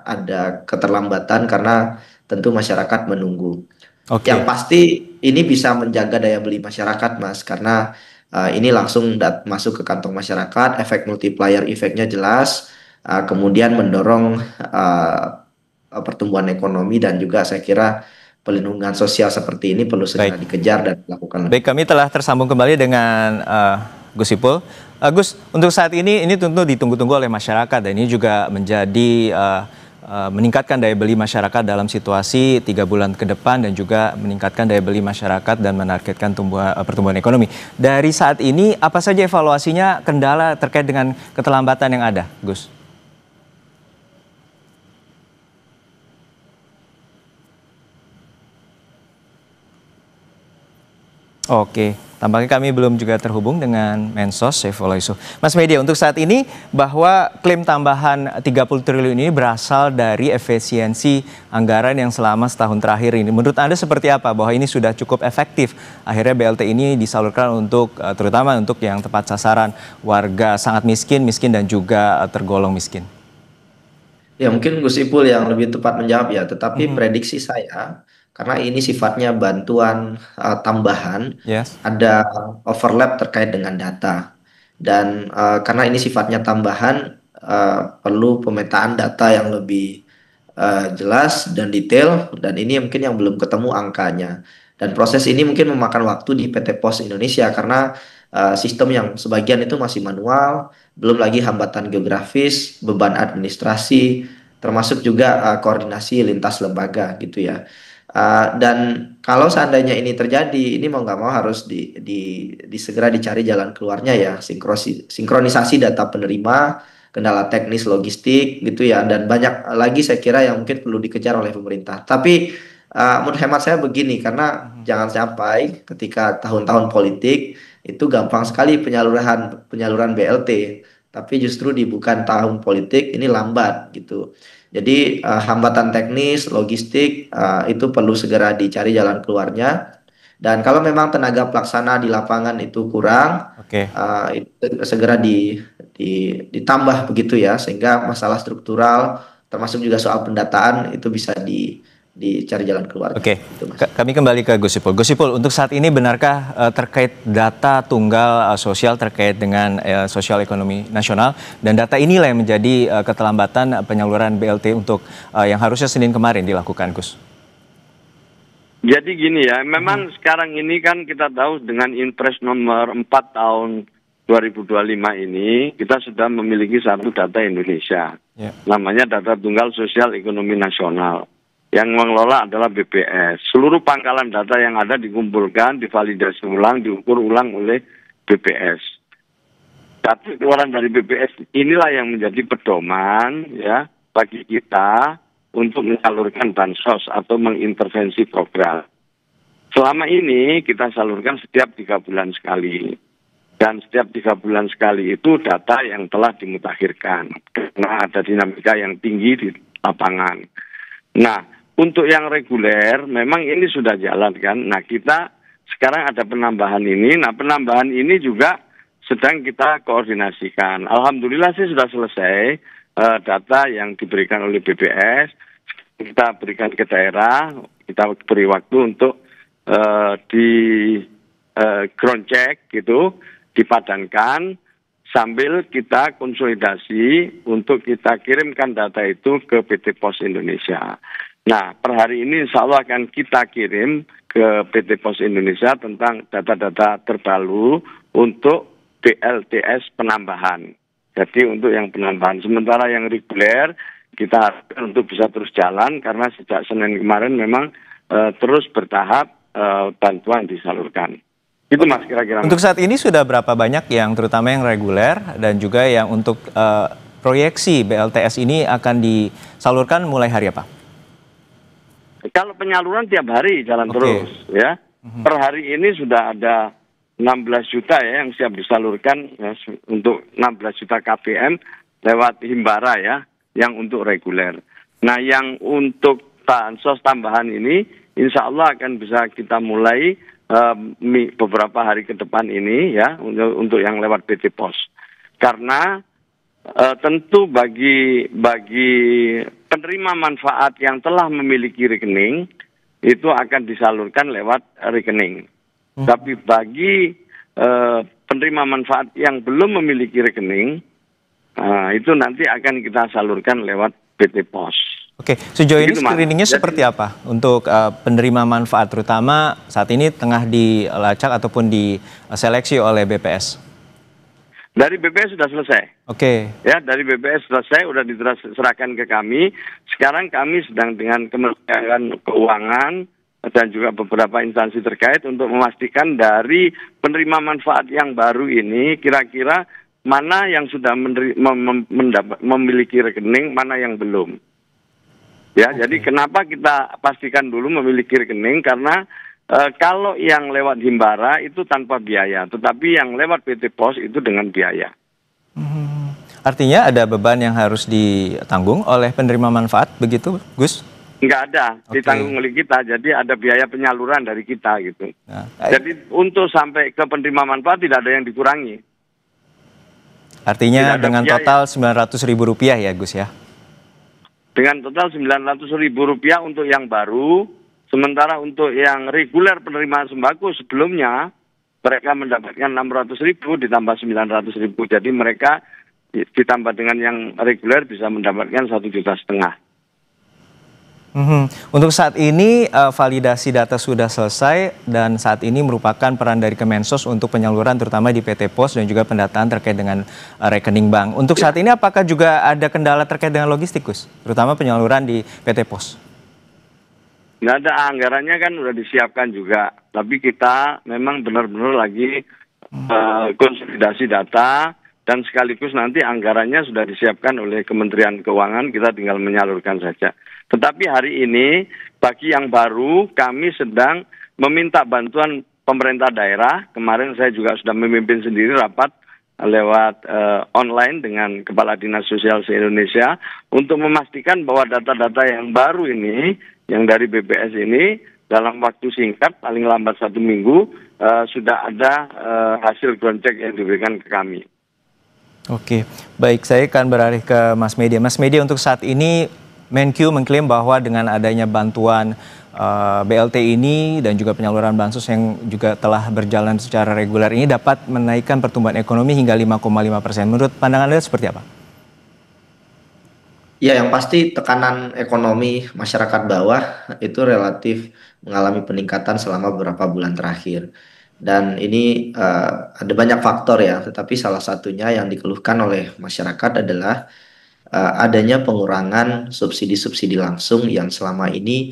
ada keterlambatan karena tentu masyarakat menunggu. Yang pasti ini bisa menjaga daya beli masyarakat, Mas, karena ini langsung masuk ke kantong masyarakat, efek multiplier efeknya jelas, kemudian mendorong pertumbuhan ekonomi dan juga saya kira pelindungan sosial seperti ini perlu segera dikejar dan dilakukan. Baik, kami telah tersambung kembali dengan Gus Ipul. Gus, untuk saat ini tentu ditunggu-tunggu oleh masyarakat dan ini juga menjadi meningkatkan daya beli masyarakat dalam situasi 3 bulan ke depan dan juga meningkatkan daya beli masyarakat dan menargetkan pertumbuhan ekonomi. Dari saat ini apa saja evaluasinya, kendala terkait dengan keterlambatan yang ada, Gus? Oke, tampaknya kami belum juga terhubung dengan Mensos Saifullah Yusuf. Mas Media, untuk saat ini bahwa klaim tambahan 30 triliun ini berasal dari efisiensi anggaran yang selama setahun terakhir ini. Menurut Anda seperti apa bahwa ini sudah cukup efektif? Akhirnya BLT ini disalurkan untuk terutama untuk yang tepat sasaran warga sangat miskin dan juga tergolong miskin. Ya mungkin Gus Ipul yang lebih tepat menjawab ya, tetapi prediksi saya karena ini sifatnya bantuan tambahan, ada overlap terkait dengan data. Dan karena ini sifatnya tambahan, perlu pemetaan data yang lebih jelas dan detail, dan ini mungkin yang belum ketemu angkanya. Dan proses ini mungkin memakan waktu di PT Pos Indonesia karena sistem yang sebagian itu masih manual, belum lagi hambatan geografis, beban administrasi, termasuk juga koordinasi lintas lembaga gitu ya. Dan kalau seandainya ini terjadi, ini mau nggak mau harus segera dicari jalan keluarnya ya, sinkronisasi data penerima, kendala teknis logistik gitu ya, dan banyak lagi saya kira yang mungkin perlu dikejar oleh pemerintah. Tapi menurut hemat saya begini, karena jangan sampai ketika tahun-tahun politik itu gampang sekali penyaluran BLT, tapi justru di bukan tahun politik ini lambat gitu. Jadi hambatan teknis, logistik itu perlu segera dicari jalan keluarnya. Dan kalau memang tenaga pelaksana di lapangan itu kurang, itu segera ditambah begitu ya, sehingga masalah struktural termasuk juga soal pendataan itu bisa dicari jalan keluar. Kami kembali ke Gus Ipul. Gus Ipul, untuk saat ini benarkah terkait data tunggal sosial terkait dengan sosial ekonomi nasional, dan data inilah yang menjadi keterlambatan penyaluran BLT untuk yang harusnya Senin kemarin dilakukan, Gus? Jadi gini ya, memang sekarang ini kan kita tahu dengan Inpres nomor 4 tahun 2025 ini kita sudah memiliki satu data Indonesia, namanya data tunggal sosial ekonomi nasional. Yang mengelola adalah BPS. Seluruh pangkalan data yang ada dikumpulkan, divalidasi ulang, diukur ulang oleh BPS. Tapi keluaran dari BPS inilah yang menjadi pedoman ya bagi kita untuk menyalurkan bansos atau mengintervensi program. Selama ini kita salurkan setiap 3 bulan sekali. Dan setiap 3 bulan sekali itu data yang telah dimutakhirkan. Karena ada dinamika yang tinggi di lapangan. Nah, untuk yang reguler memang ini sudah jalan kan. Nah, kita sekarang ada penambahan ini. Nah, penambahan ini juga sedang kita koordinasikan. Alhamdulillah sih sudah selesai data yang diberikan oleh BPS. Kita berikan ke daerah, kita beri waktu untuk di ground check gitu, dipadankan sambil kita konsolidasi untuk kita kirimkan data itu ke PT Pos Indonesia. Nah, per hari ini insya Allah akan kita kirim ke PT Pos Indonesia tentang data-data terbaru untuk BLTS penambahan. Jadi untuk yang penambahan, sementara yang reguler kita harapkan untuk bisa terus jalan karena sejak Senin kemarin memang terus bertahap bantuan disalurkan. Itu Mas kira-kira. Untuk saat ini sudah berapa banyak yang terutama yang reguler dan juga yang untuk proyeksi BLTS ini akan disalurkan mulai hari apa? Kalau penyaluran tiap hari jalan terus ya. Per hari ini sudah ada 16 juta ya yang siap disalurkan ya, untuk 16 juta KPM lewat Himbara ya, yang untuk reguler. Nah, yang untuk bansos tambahan ini insya Allah akan bisa kita mulai beberapa hari ke depan ini ya, untuk yang lewat PT Pos. Karena tentu bagi penerima manfaat yang telah memiliki rekening itu akan disalurkan lewat rekening. Tapi bagi penerima manfaat yang belum memiliki rekening, itu nanti akan kita salurkan lewat PT Pos. Oke, sejauh ini screeningnya seperti apa untuk penerima manfaat, terutama saat ini tengah dilacak ataupun diseleksi oleh BPS? Dari BPS sudah selesai. Ya, dari BPS selesai, sudah diserahkan ke kami. Sekarang kami sedang dengan Kementerian Keuangan dan juga beberapa instansi terkait untuk memastikan dari penerima manfaat yang baru ini kira-kira mana yang sudah memiliki rekening, mana yang belum. Ya, jadi kenapa kita pastikan dulu memiliki rekening, karena kalau yang lewat Himbara itu tanpa biaya, tetapi yang lewat PT Pos itu dengan biaya. Artinya ada beban yang harus ditanggung oleh penerima manfaat, begitu Gus? Enggak ada, ditanggung oleh kita, jadi ada biaya penyaluran dari kita gitu. Jadi untuk sampai ke penerima manfaat tidak ada yang dikurangi. Artinya dengan total Rp900.000 ya Gus ya? Dengan total Rp900.000 untuk yang baru, sementara untuk yang reguler penerimaan sembako sebelumnya mereka mendapatkan Rp600.000 ditambah Rp900.000, jadi mereka ditambah dengan yang reguler bisa mendapatkan 1,5 juta. Untuk saat ini validasi data sudah selesai dan saat ini merupakan peran dari Kemensos untuk penyaluran terutama di PT Pos dan juga pendataan terkait dengan rekening bank. Untuk saat ini apakah juga ada kendala terkait dengan logistikus, terutama penyaluran di PT Pos? Nggak ada, anggarannya kan udah disiapkan juga. Tapi kita memang benar-benar lagi konsolidasi data dan sekaligus nanti anggarannya sudah disiapkan oleh Kementerian Keuangan, kita tinggal menyalurkan saja. Tetapi hari ini bagi yang baru kami sedang meminta bantuan pemerintah daerah. Kemarin saya juga sudah memimpin sendiri rapat lewat online dengan Kepala Dinas Sosial se-Indonesia untuk memastikan bahwa data-data yang baru ini, yang dari BPS ini, dalam waktu singkat, paling lambat 1 minggu, sudah ada hasil ground check yang diberikan ke kami. Oke, baik, saya akan beralih ke Mas Media. Mas Media, untuk saat ini Menkyu mengklaim bahwa dengan adanya bantuan BLT ini dan juga penyaluran bansos yang juga telah berjalan secara reguler ini dapat menaikkan pertumbuhan ekonomi hingga 5,5%. Menurut pandangan Anda seperti apa? Ya, yang pasti tekanan ekonomi masyarakat bawah itu relatif mengalami peningkatan selama beberapa bulan terakhir. Dan ini ada banyak faktor ya, tetapi salah satunya yang dikeluhkan oleh masyarakat adalah adanya pengurangan subsidi-subsidi langsung yang selama ini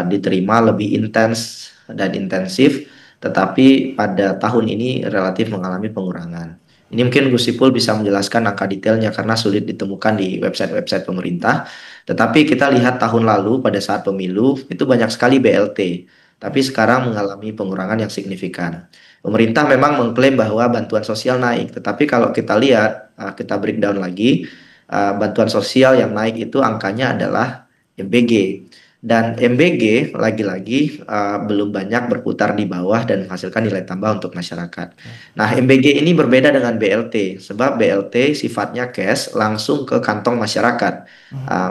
diterima lebih intens dan intensif, tetapi pada tahun ini relatif mengalami pengurangan. Ini mungkin Gus Ipul bisa menjelaskan angka detailnya karena sulit ditemukan di website-website pemerintah. Tetapi kita lihat tahun lalu pada saat pemilu itu banyak sekali BLT, tapi sekarang mengalami pengurangan yang signifikan. Pemerintah memang mengklaim bahwa bantuan sosial naik, tetapi kalau kita lihat, kita breakdown lagi, bantuan sosial yang naik itu angkanya adalah MBG. Dan MBG lagi-lagi belum banyak berputar di bawah dan menghasilkan nilai tambah untuk masyarakat. Nah, MBG ini berbeda dengan BLT, sebab BLT sifatnya cash langsung ke kantong masyarakat,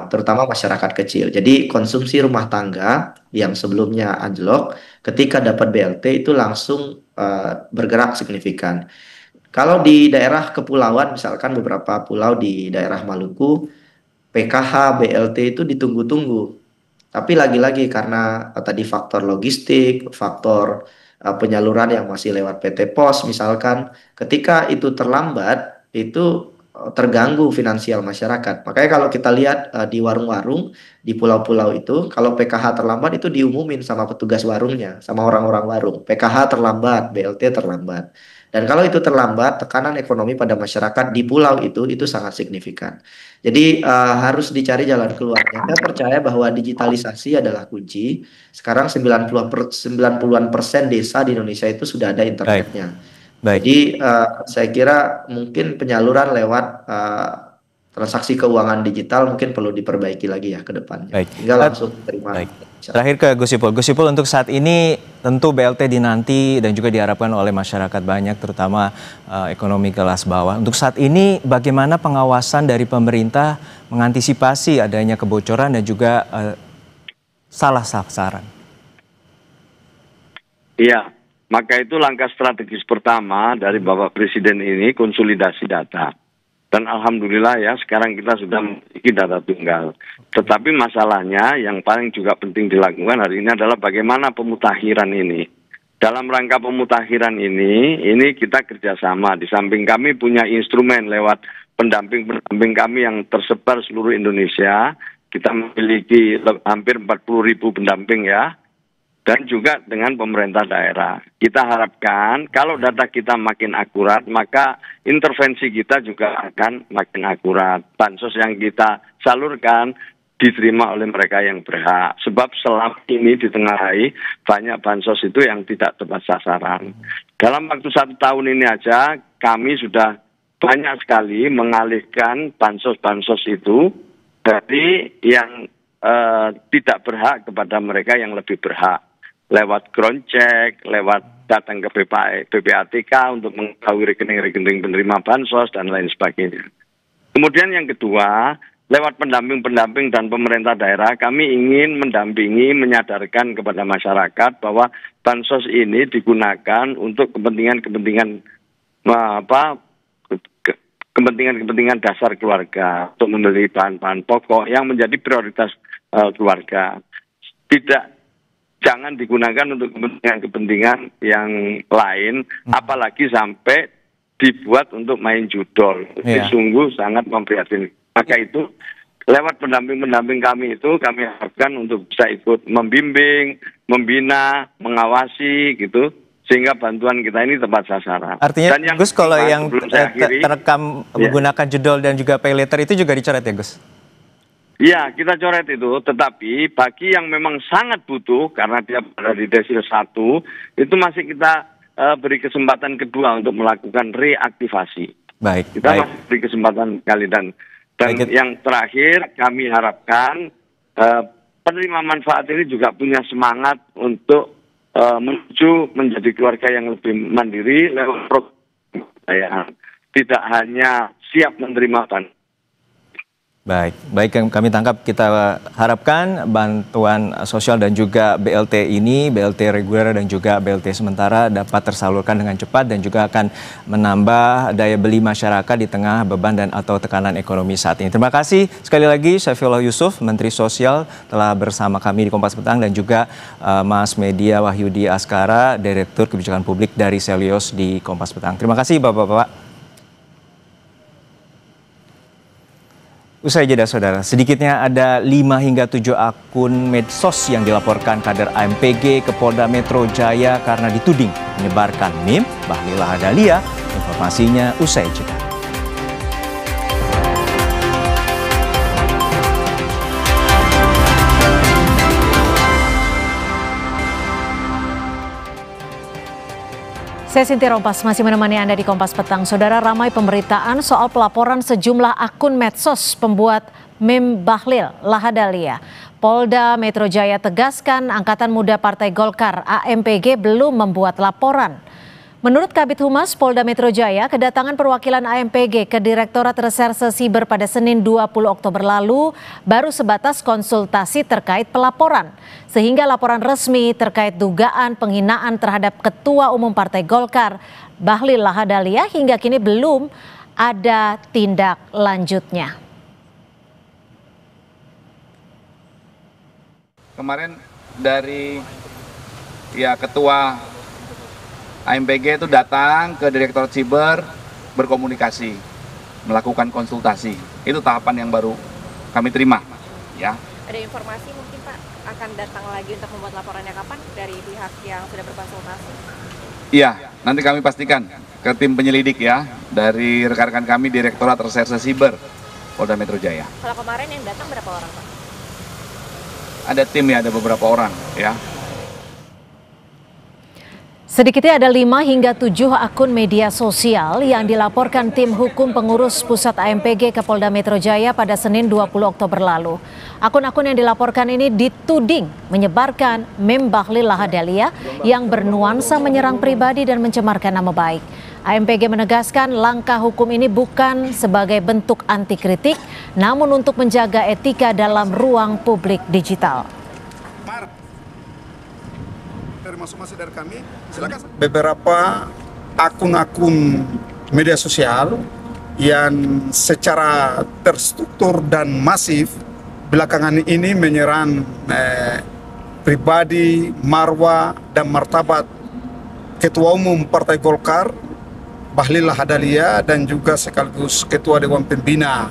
terutama masyarakat kecil. Jadi konsumsi rumah tangga yang sebelumnya anjlok, ketika dapat BLT itu langsung bergerak signifikan. Kalau di daerah kepulauan, misalkan beberapa pulau di daerah Maluku, PKH, BLT itu ditunggu-tunggu. Tapi lagi-lagi karena tadi faktor logistik, faktor penyaluran yang masih lewat PT Pos misalkan, ketika itu terlambat, itu terganggu finansial masyarakat. Makanya kalau kita lihat di warung-warung, di pulau-pulau itu, kalau PKH terlambat itu diumumin sama petugas warungnya, sama orang-orang warung. PKH terlambat, BLT terlambat. Dan kalau itu terlambat, tekanan ekonomi pada masyarakat di pulau itu sangat signifikan. Jadi harus dicari jalan keluarnya. Saya percaya bahwa digitalisasi adalah kunci. Sekarang 90-an% desa di Indonesia itu sudah ada internetnya. Baik. Jadi saya kira mungkin penyaluran lewat transaksi keuangan digital mungkin perlu diperbaiki lagi ya ke depannya. Baik. Tinggal langsung terima. Baik. Terakhir ke Gus Ipul. Gus Ipul, untuk saat ini tentu BLT dinanti dan juga diharapkan oleh masyarakat banyak, terutama ekonomi kelas bawah. Untuk saat ini bagaimana pengawasan dari pemerintah mengantisipasi adanya kebocoran dan juga salah sasaran? Iya, maka itu langkah strategis pertama dari Bapak Presiden ini konsolidasi data. Dan alhamdulillah ya sekarang kita sudah memiliki data tunggal. Tetapi masalahnya yang paling juga penting dilakukan hari ini adalah bagaimana pemutakhiran ini. Dalam rangka pemutakhiran ini kita kerjasama. Di samping kami punya instrumen lewat pendamping-pendamping kami yang tersebar seluruh Indonesia. Kita memiliki hampir 40.000 pendamping ya. Dan juga dengan pemerintah daerah. Kita harapkan kalau data kita makin akurat, maka intervensi kita juga akan makin akurat. Bansos yang kita salurkan diterima oleh mereka yang berhak. Sebab selama ini ditengarai banyak bansos itu yang tidak tepat sasaran. Dalam waktu 1 tahun ini aja kami sudah banyak sekali mengalihkan bansos-bansos itu dari yang tidak berhak kepada mereka yang lebih berhak. Lewat ground check, lewat datang ke PPATK untuk mengetahui rekening-rekening penerima bansos dan lain sebagainya. Kemudian yang kedua, lewat pendamping-pendamping dan pemerintah daerah, kami ingin mendampingi, menyadarkan kepada masyarakat bahwa bansos ini digunakan untuk kepentingan-kepentingan kepentingan dasar keluarga, untuk membeli bahan-bahan pokok yang menjadi prioritas keluarga. Jangan digunakan untuk kepentingan yang lain, apalagi sampai dibuat untuk main judol. Itu sungguh sangat memprihatinkan. Maka itu lewat pendamping-pendamping kami itu kami harapkan untuk bisa ikut membimbing, membina, mengawasi gitu, sehingga bantuan kita ini tepat sasaran. Artinya, dan yang Gus, kalau yang akhiri, terekam menggunakan judol dan juga pay letter itu juga dicoret ya, Gus? Iya, kita coret itu, tetapi bagi yang memang sangat butuh, karena dia berada di desil 1, itu masih kita beri kesempatan kedua untuk melakukan reaktivasi. Baik. Kita masih beri kesempatan sekali, dan yang terakhir kami harapkan penerima manfaat ini juga punya semangat untuk menuju menjadi keluarga yang lebih mandiri lewat program. Tidak hanya siap menerima bantuan. Baik yang kami tangkap, kita harapkan bantuan sosial dan juga BLT ini, BLT reguler dan juga BLT sementara dapat tersalurkan dengan cepat dan juga akan menambah daya beli masyarakat di tengah beban dan atau tekanan ekonomi saat ini. Terima kasih sekali lagi Saifullah Yusuf, Menteri Sosial, telah bersama kami di Kompas Petang, dan juga Mas Media Wahyudi Askara, Direktur Kebijakan Publik dari Selios di Kompas Petang. Terima kasih Bapak-Bapak. Usai jeda saudara, sedikitnya ada 5 hingga 7 akun medsos yang dilaporkan kader AMPG ke Polda Metro Jaya karena dituding menyebarkan meme Bahlil Lahadalia. Informasinya usai jeda. Saya Sinti Rompas masih menemani Anda di Kompas Petang. Saudara, ramai pemberitaan soal pelaporan sejumlah akun medsos pembuat meme Bahlil Lahadalia. Polda Metro Jaya tegaskan Angkatan Muda Partai Golkar AMPG belum membuat laporan. Menurut Kabid Humas Polda Metro Jaya, kedatangan perwakilan AMPG ke Direktorat Reserse Siber pada Senin 20 Oktober lalu baru sebatas konsultasi terkait pelaporan. Sehingga laporan resmi terkait dugaan penghinaan terhadap Ketua Umum Partai Golkar Bahlil Lahadalia hingga kini belum ada tindak lanjutnya. Kemarin dari Ketua AMPG itu datang ke Direktorat Siber, berkomunikasi, melakukan konsultasi. Itu tahapan yang baru kami terima. Ya. Ada informasi mungkin Pak akan datang lagi untuk membuat laporannya kapan dari pihak yang sudah berkonsultasi? Iya, nanti kami pastikan ke tim penyelidik ya, dari rekan-rekan kami Direktorat Reserse Siber Polda Metro Jaya. Kalau kemarin yang datang berapa orang Pak? Ada tim ya, ada beberapa orang ya. Sedikitnya ada 5 hingga 7 akun media sosial yang dilaporkan tim hukum pengurus pusat AMPG ke Polda Metro Jaya pada Senin 20 Oktober lalu. Akun-akun yang dilaporkan ini dituding menyebarkan meme Bahlil Lahadalia yang bernuansa menyerang pribadi dan mencemarkan nama baik. AMPG menegaskan langkah hukum ini bukan sebagai bentuk anti kritik, namun untuk menjaga etika dalam ruang publik digital. Masuk dari kami, silakan. Beberapa akun-akun media sosial yang secara terstruktur dan masif belakangan ini menyerang pribadi, marwah dan martabat Ketua Umum Partai Golkar Bahlil Lahadalia dan juga sekaligus Ketua Dewan Pembina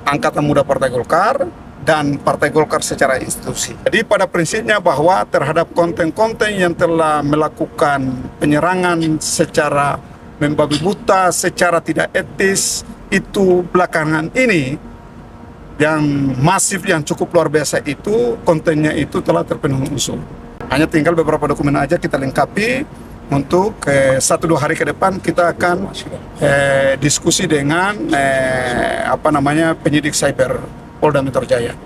Angkatan Muda Partai Golkar dan Partai Golkar secara institusi. Jadi pada prinsipnya bahwa terhadap konten-konten yang telah melakukan penyerangan secara membabi buta, secara tidak etis, itu belakangan ini yang masif, yang cukup luar biasa itu, kontennya itu telah terpenuhi unsur. Hanya tinggal beberapa dokumen aja kita lengkapi untuk 1-2 hari ke depan kita akan diskusi dengan penyidik cyber Polda Metro Jaya.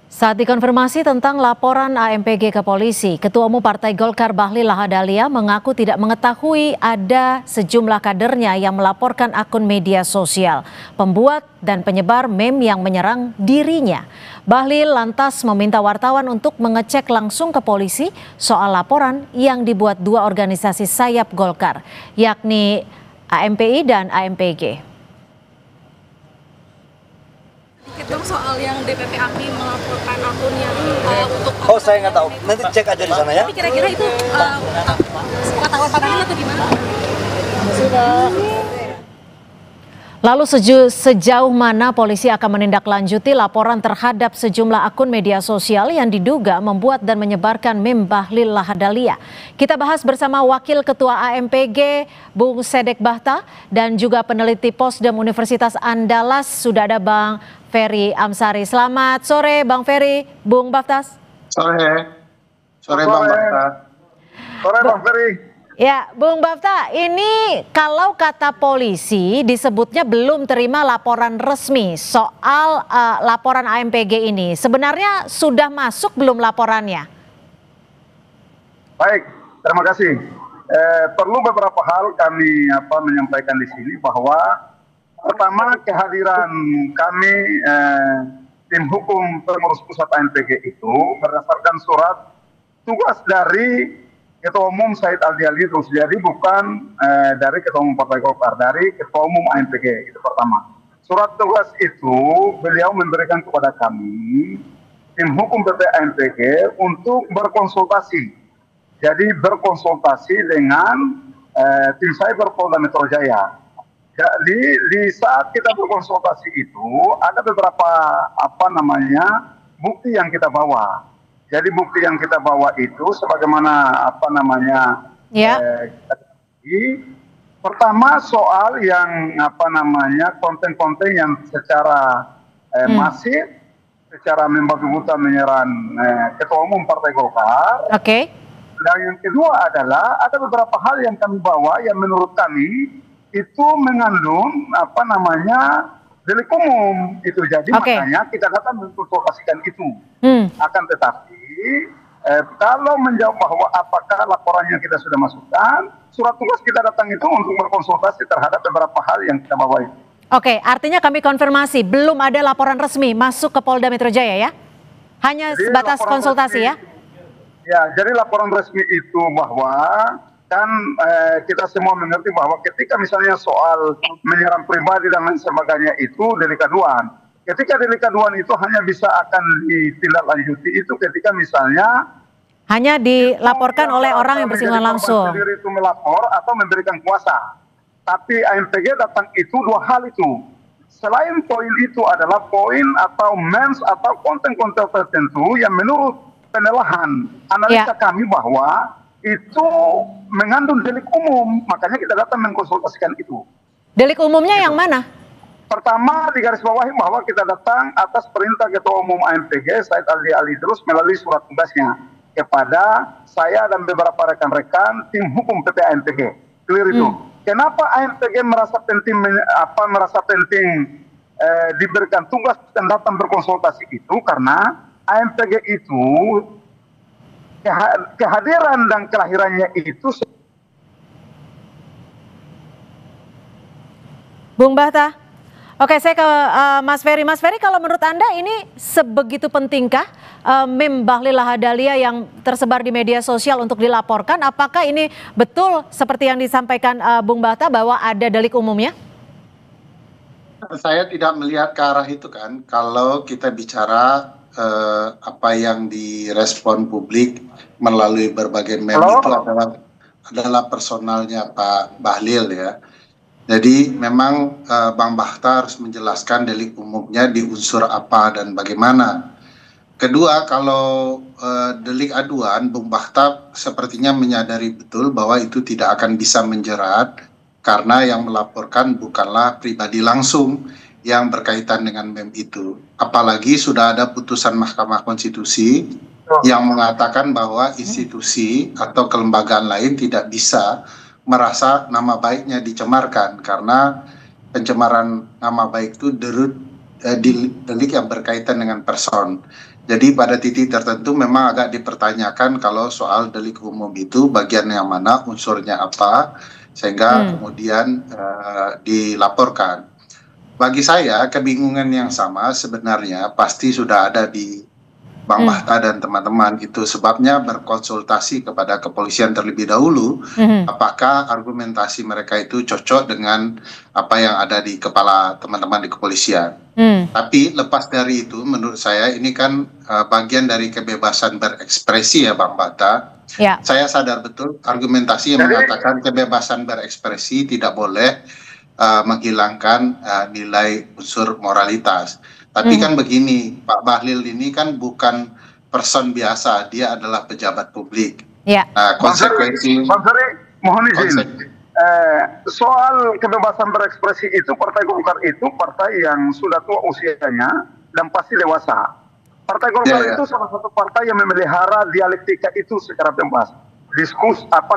Saat dikonfirmasi tentang laporan AMPG ke polisi, Ketua Umum Partai Golkar Bahlil Lahadalia mengaku tidak mengetahui ada sejumlah kadernya yang melaporkan akun media sosial, pembuat dan penyebar meme yang menyerang dirinya. Bahlil lantas meminta wartawan untuk mengecek langsung ke polisi soal laporan yang dibuat 2 organisasi sayap Golkar, yakni AMPI dan AMPG. soal yang DPP API melaporkan akun yang untuk... Oh, saya nggak tahu. Nanti cek aja di sana ya. Tapi kira-kira itu pengetahuan Pak Bahlil atau gimana? Sudah. Lalu sejauh mana polisi akan menindaklanjuti laporan terhadap sejumlah akun media sosial yang diduga membuat dan menyebarkan meme Bahlil Lahadalia? Kita bahas bersama Wakil Ketua AMPG Bung Sedek Bahta dan juga peneliti Posdem Universitas Andalas, sudah ada Bang Ferry Amsari. Selamat sore Bang Ferry, Bung Baftas. Sore Bang Bafta. Sore Bang Ferry. Ya, Bung Bafta, ini kalau kata polisi disebutnya belum terima laporan resmi soal laporan AMPG ini. Sebenarnya sudah masuk belum laporannya? Baik, terima kasih. Perlu beberapa hal kami menyampaikan di sini bahwa pertama kehadiran kami tim hukum pengurus pusat AMPG itu berdasarkan surat tugas dari Ketua Umum Said Aldi terus, jadi bukan dari Ketua Umum Partai Golkar, dari Ketua Umum AMPG, itu pertama. Surat tugas itu beliau memberikan kepada kami, tim hukum PP AMPG, untuk berkonsultasi. Jadi berkonsultasi dengan tim cyber Polda Metro Jaya. Jadi di saat kita berkonsultasi itu, ada beberapa bukti yang kita bawa. Jadi bukti yang kita bawa itu sebagaimana pertama soal yang konten-konten yang secara masif, secara membabi-buta menyerang Ketua Umum Partai Golkar. Oke. Dan yang kedua adalah ada beberapa hal yang kami bawa yang menurut kami itu mengandung delik umum itu. Jadi makanya kita datang mengkonsultasikan itu. Akan tetapi kalau menjawab bahwa apakah laporannya kita sudah masukkan, surat tugas kita datang itu untuk berkonsultasi terhadap beberapa hal yang kita bawa itu. Oke, artinya kami konfirmasi belum ada laporan resmi masuk ke Polda Metro Jaya ya? Hanya jadi sebatas konsultasi resmi, ya? Ya, jadi laporan resmi itu bahwa kan kita semua mengerti bahwa ketika misalnya soal menyerang pribadi dan lain sebagainya itu delik aduan. Ketika delik aduan itu hanya bisa akan ditindaklanjuti itu ketika misalnya hanya dilaporkan oleh orang yang bersinggungan langsung. Sendiri itu melapor atau memberikan kuasa. Tapi AMPG datang itu dua hal itu. Selain poin itu adalah poin atau memes atau konten-konten tertentu yang menurut penelahan analisa kami bahwa itu mengandung delik umum, makanya kita datang mengkonsultasikan itu. Delik umumnya yang mana? Pertama, digarisbawahi bahwa kita datang atas perintah Ketua Umum AMPG Said Aldi terus melalui surat tugasnya kepada saya dan beberapa rekan-rekan tim hukum PP AMPG. Clear itu. Kenapa AMPG merasa penting diberikan tugas dan datang berkonsultasi itu? Karena AMPG itu kehadiran dan kelahirannya itu. Bung Bahta. Oke, saya ke Mas Ferry. Mas Ferry, kalau menurut Anda ini sebegitu pentingkah meme Bahlil Lahadalia yang tersebar di media sosial untuk dilaporkan? Apakah ini betul seperti yang disampaikan Bung Bahta bahwa ada delik umumnya? Saya tidak melihat ke arah itu kan. Kalau kita bicara apa yang direspon publik melalui berbagai meme itu adalah personalnya Pak Bahlil ya. Jadi memang Bang Bahta harus menjelaskan delik umumnya di unsur apa dan bagaimana. Kedua, kalau delik aduan, Bung Bahta sepertinya menyadari betul bahwa itu tidak akan bisa menjerat karena yang melaporkan bukanlah pribadi langsung yang berkaitan dengan meme itu. Apalagi sudah ada putusan Mahkamah Konstitusi yang mengatakan bahwa institusi atau kelembagaan lain tidak bisa merasa nama baiknya dicemarkan karena pencemaran nama baik itu delik yang berkaitan dengan person. Jadi pada titik tertentu memang agak dipertanyakan kalau soal delik umum itu bagian yang mana, unsurnya apa, sehingga kemudian dilaporkan. Bagi saya kebingungan yang sama sebenarnya pasti sudah ada di Bang Bahta dan teman-teman. Itu sebabnya berkonsultasi kepada kepolisian terlebih dahulu, apakah argumentasi mereka itu cocok dengan apa yang ada di kepala teman-teman di kepolisian. Tapi lepas dari itu, menurut saya ini kan bagian dari kebebasan berekspresi ya Bang Bahta. Ya. Saya sadar betul argumentasi yang mengatakan kebebasan berekspresi tidak boleh menghilangkan nilai unsur moralitas. Tapi kan begini, Pak Bahlil ini kan bukan person biasa, dia adalah pejabat publik. Ya. Konsekuensi. Bang Ferry, mohon izin. Soal kebebasan berekspresi itu, Partai Golkar itu partai yang sudah tua usianya dan pasti dewasa. Partai Golkar itu salah satu partai yang memelihara dialektika itu secara bebas.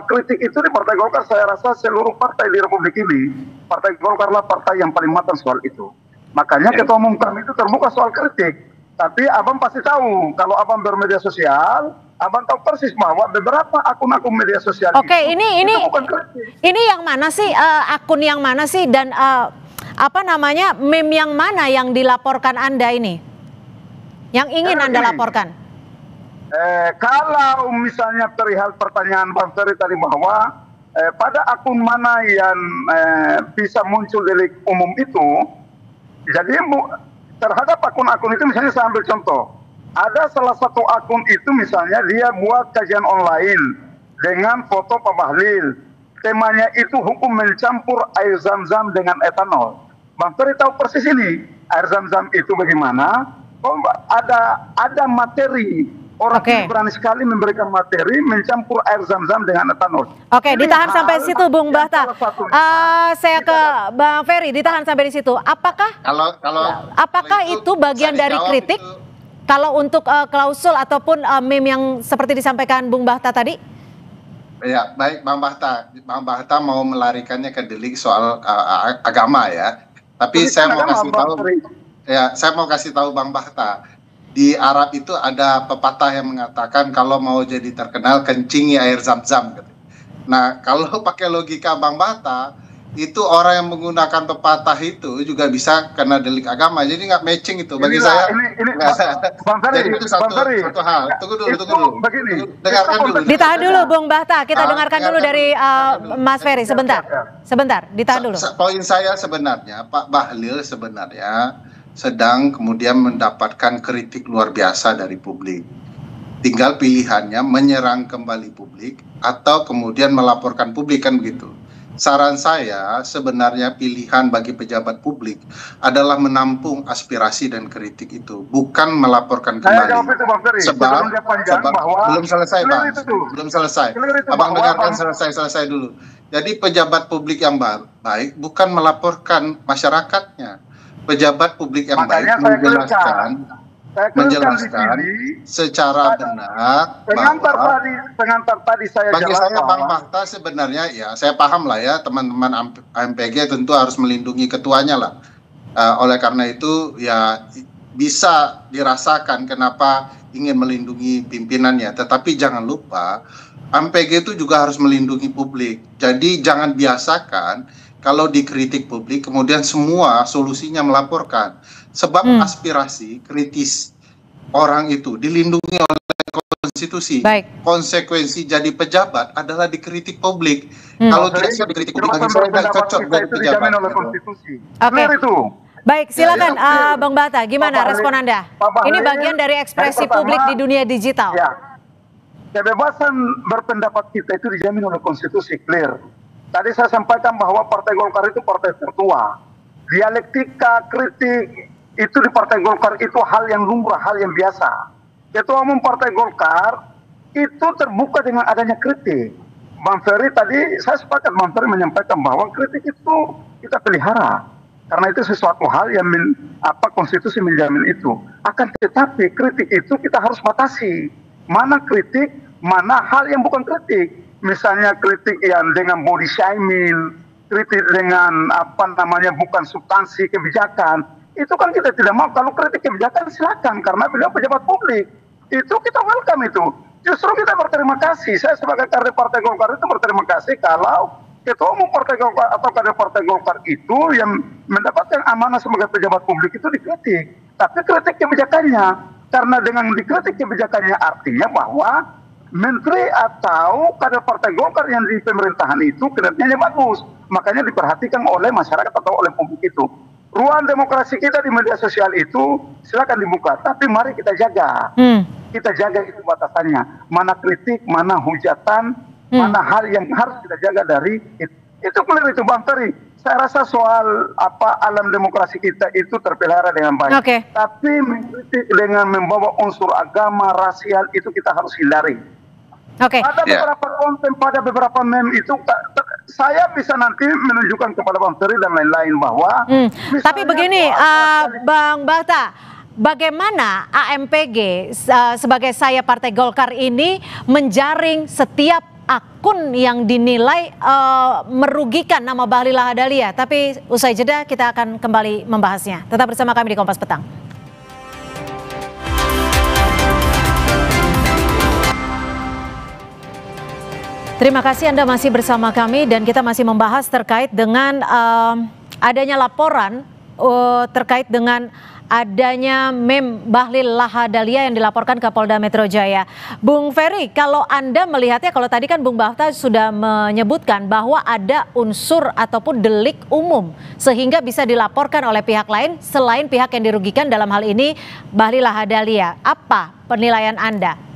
Kritik itu di Partai Golkar, saya rasa seluruh partai di Republik ini, Partai Golkar lah partai yang paling matang soal itu. Makanya Ketua Umum kami itu terbuka soal kritik. Tapi Abang pasti tahu, kalau Abang bermedia sosial, Abang tahu persis bahwa beberapa akun-akun media sosial Oke, ini yang mana sih, akun yang mana sih, dan meme yang mana yang dilaporkan Anda ini? Yang ingin Anda laporkan? Kalau misalnya perihal pertanyaan Bang Ferry tadi bahwa pada akun mana yang bisa muncul delik umum itu, jadi terhadap akun-akun itu misalnya saya ambil contoh. Ada salah satu akun itu misalnya dia buat kajian online dengan foto Pak Bahlil. Temanya itu hukum mencampur air zam-zam dengan etanol. Bang Ferry tahu persis ini. Air zam-zam itu bagaimana? Ada materi. Orang ini berani sekali memberikan materi mencampur air zam-zam dengan etanol. Oke, ditahan sampai situ Bung Bahta. Saya ke Bang Ferry, ditahan sampai di situ. Apakah itu bagian dari kritik? Kalau untuk klausul ataupun meme yang seperti disampaikan Bung Bahta tadi? Ya, baik Bang Bahta. Bang Bahta mau melarikannya ke delik soal agama ya. Tapi saya mau kasih tahu. Ya, saya mau kasih tahu Bang Bahta. Di Arab itu ada pepatah yang mengatakan kalau mau jadi terkenal kencingi air zam-zam. Nah, kalau pakai logika Bang Bahta, itu orang yang menggunakan pepatah itu juga bisa kena delik agama. Jadi nggak matching itu bagi saya. Bang Ferry, jadi itu satu hal. Tunggu dulu. Dengarkan dulu. Ditahan dulu Bung Bahta. Kita dengarkan dulu dari Mas Ferry sebentar. Ditahan dulu. Poin saya sebenarnya Pak Bahlil sebenarnya sedang kemudian mendapatkan kritik luar biasa dari publik. Tinggal pilihannya menyerang kembali publik atau kemudian melaporkan publik, kan begitu. Saran saya sebenarnya pilihan bagi pejabat publik adalah menampung aspirasi dan kritik itu, bukan melaporkan kembali. Sebab belum selesai Bang, belum selesai. Abang dengarkan selesai dulu. Jadi pejabat publik yang baik bukan melaporkan masyarakatnya. Pejabat publik yang baik menjelaskan secara benar. Pengantar tadi saya bagi saya Bang Bahta sebenarnya ya saya paham lah ya, teman-teman AMPG tentu harus melindungi ketuanya lah. Oleh karena itu ya bisa dirasakan kenapa ingin melindungi pimpinannya. Tetapi jangan lupa AMPG itu juga harus melindungi publik. Jadi jangan biasakan kalau dikritik publik, kemudian semua solusinya melaporkan. Sebab aspirasi kritis orang itu dilindungi oleh konstitusi. Konsekuensi jadi pejabat adalah dikritik publik. Kalau tidak siap dikritik publik, bagi saya tidak cocok jadi pejabat. Baik, silakan Bang Bahta, gimana respon Anda? Ini bagian dari ekspresi publik di dunia digital. Ya, kebebasan berpendapat kita itu dijamin oleh konstitusi, clear. Tadi saya sampaikan bahwa Partai Golkar itu partai tertua. Dialektika, kritik, itu di Partai Golkar itu hal yang lumrah, hal yang biasa. Ketua Umum Partai Golkar itu terbuka dengan adanya kritik. Bang Ferry tadi, saya sepakat Bang Ferry menyampaikan bahwa kritik itu kita pelihara. Karena itu sesuatu hal yang konstitusi menjamin itu. Akan tetapi kritik itu kita harus batasi. Mana kritik, mana hal yang bukan kritik. Misalnya kritik yang dengan body shaming, kritik dengan bukan substansi kebijakan, itu kan kita tidak mau. Kalau kritik kebijakan silakan, karena beliau pejabat publik, itu kita welcome itu. Justru kita berterima kasih. Saya sebagai kader Partai Golkar itu berterima kasih kalau Ketua Umum Partai Golkar atau kader Partai Golkar itu yang mendapatkan amanah sebagai pejabat publik itu dikritik. Tapi kritik kebijakannya, Karena dengan dikritik kebijakannya artinya bahwa menteri atau kader Partai Golkar yang di pemerintahan itu kinerjanya bagus. Makanya diperhatikan oleh masyarakat atau oleh publik itu. Ruang demokrasi kita di media sosial itu silakan dibuka, tapi mari kita jaga. Kita jaga itu batasannya. Mana kritik, mana hujatan, mana hal yang harus kita jaga dari itu clear itu Bang Ferry. Saya rasa soal alam demokrasi kita itu terpelihara dengan baik. Tapi mengkritik dengan membawa unsur agama, rasial itu kita harus hindari. Ada beberapa konten pada beberapa meme itu saya bisa nanti menunjukkan kepada Bang Ferry dan lain-lain bahwa. Tapi begini, Bang Bakhta, bagaimana AMPG sebagai saya Partai Golkar ini menjaring setiap akun yang dinilai merugikan nama Bahlil Lahadalia? Tapi usai jeda kita akan kembali membahasnya. Tetap bersama kami di Kompas Petang. Terima kasih Anda masih bersama kami dan kita masih membahas terkait dengan adanya laporan terkait dengan adanya meme Bahlil Lahadalia yang dilaporkan ke Polda Metro Jaya. Bung Ferry, kalau Anda melihatnya, kalau tadi kan Bung Bakhta sudah menyebutkan bahwa ada unsur ataupun delik umum sehingga bisa dilaporkan oleh pihak lain selain pihak yang dirugikan, dalam hal ini Bahlil Lahadalia. Apa penilaian Anda?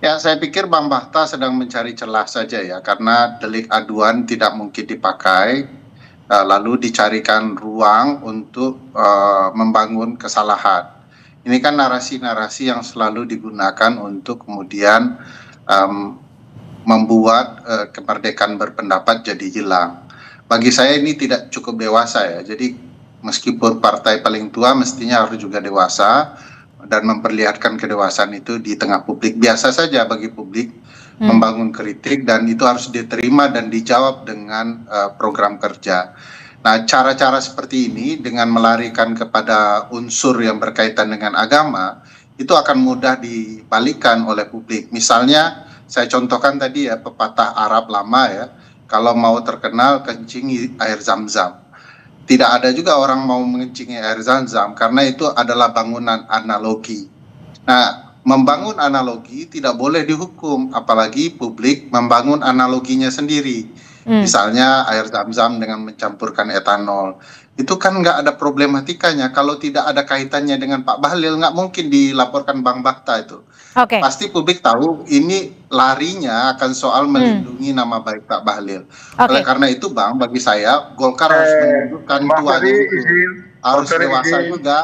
Ya, saya pikir Bang Bakhta sedang mencari celah saja ya, karena delik aduan tidak mungkin dipakai lalu dicarikan ruang untuk membangun kesalahan. Ini kan narasi-narasi yang selalu digunakan untuk kemudian membuat kemerdekaan berpendapat jadi hilang. Bagi saya ini tidak cukup dewasa ya. Jadi meskipun partai paling tua mestinya harus juga dewasa dan memperlihatkan kedewasaan itu di tengah publik. Biasa saja bagi publik membangun kritik dan itu harus diterima dan dijawab dengan program kerja. Nah, cara-cara seperti ini dengan melarikan kepada unsur yang berkaitan dengan agama itu akan mudah dibalikan oleh publik. Misalnya saya contohkan tadi ya, pepatah Arab lama ya, kalau mau terkenal kencingi air Zam-Zam. Tidak ada juga orang mau mengencingi air Zam-Zam karena itu adalah bangunan analogi. Nah, membangun analogi tidak boleh dihukum, apalagi publik membangun analoginya sendiri. Misalnya air Zam-Zam dengan mencampurkan etanol. Itu kan nggak ada problematikanya. Kalau tidak ada kaitannya dengan Pak Bahlil, nggak mungkin dilaporkan Bang Bakhta itu. Pasti publik tahu ini larinya akan soal melindungi nama baik Pak Bahlil. Oleh karena itu Bang, bagi saya Golkar harus menunjukkan tuanya itu. Harus dewasa juga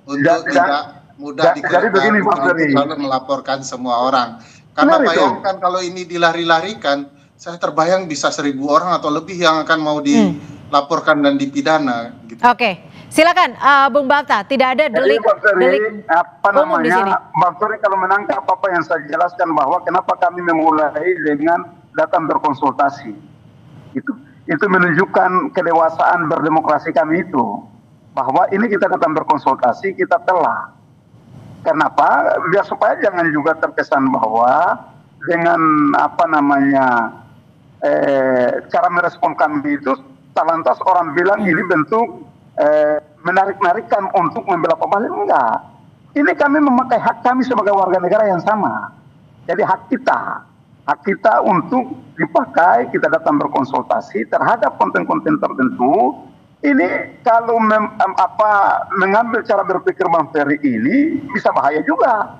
untuk tidak mudah dikatakan selalu melaporkan semua orang. Karena bayangkan kalau ini dilari-larikan, saya terbayang bisa 1.000 orang atau lebih yang akan mau dilaporkan dan dipidana. Gitu. Silakan Bung Bakhta, tidak ada delik umum di sini. Bang Ferry kalau menangkap apa yang saya jelaskan bahwa kenapa kami memulai dengan datang berkonsultasi. Itu menunjukkan kedewasaan berdemokrasi kami itu. Bahwa ini kita datang berkonsultasi, kita telah. Kenapa? Biar supaya jangan juga terkesan bahwa dengan cara merespon kami itu lantas orang bilang ini bentuk menarik-narikan untuk membela Pak Bahlil. Enggak. Ini kami memakai hak kami sebagai warga negara yang sama. Jadi hak kita untuk dipakai, kita datang berkonsultasi terhadap konten-konten tertentu. Ini kalau mengambil cara berpikir Bang Ferry ini bisa bahaya juga.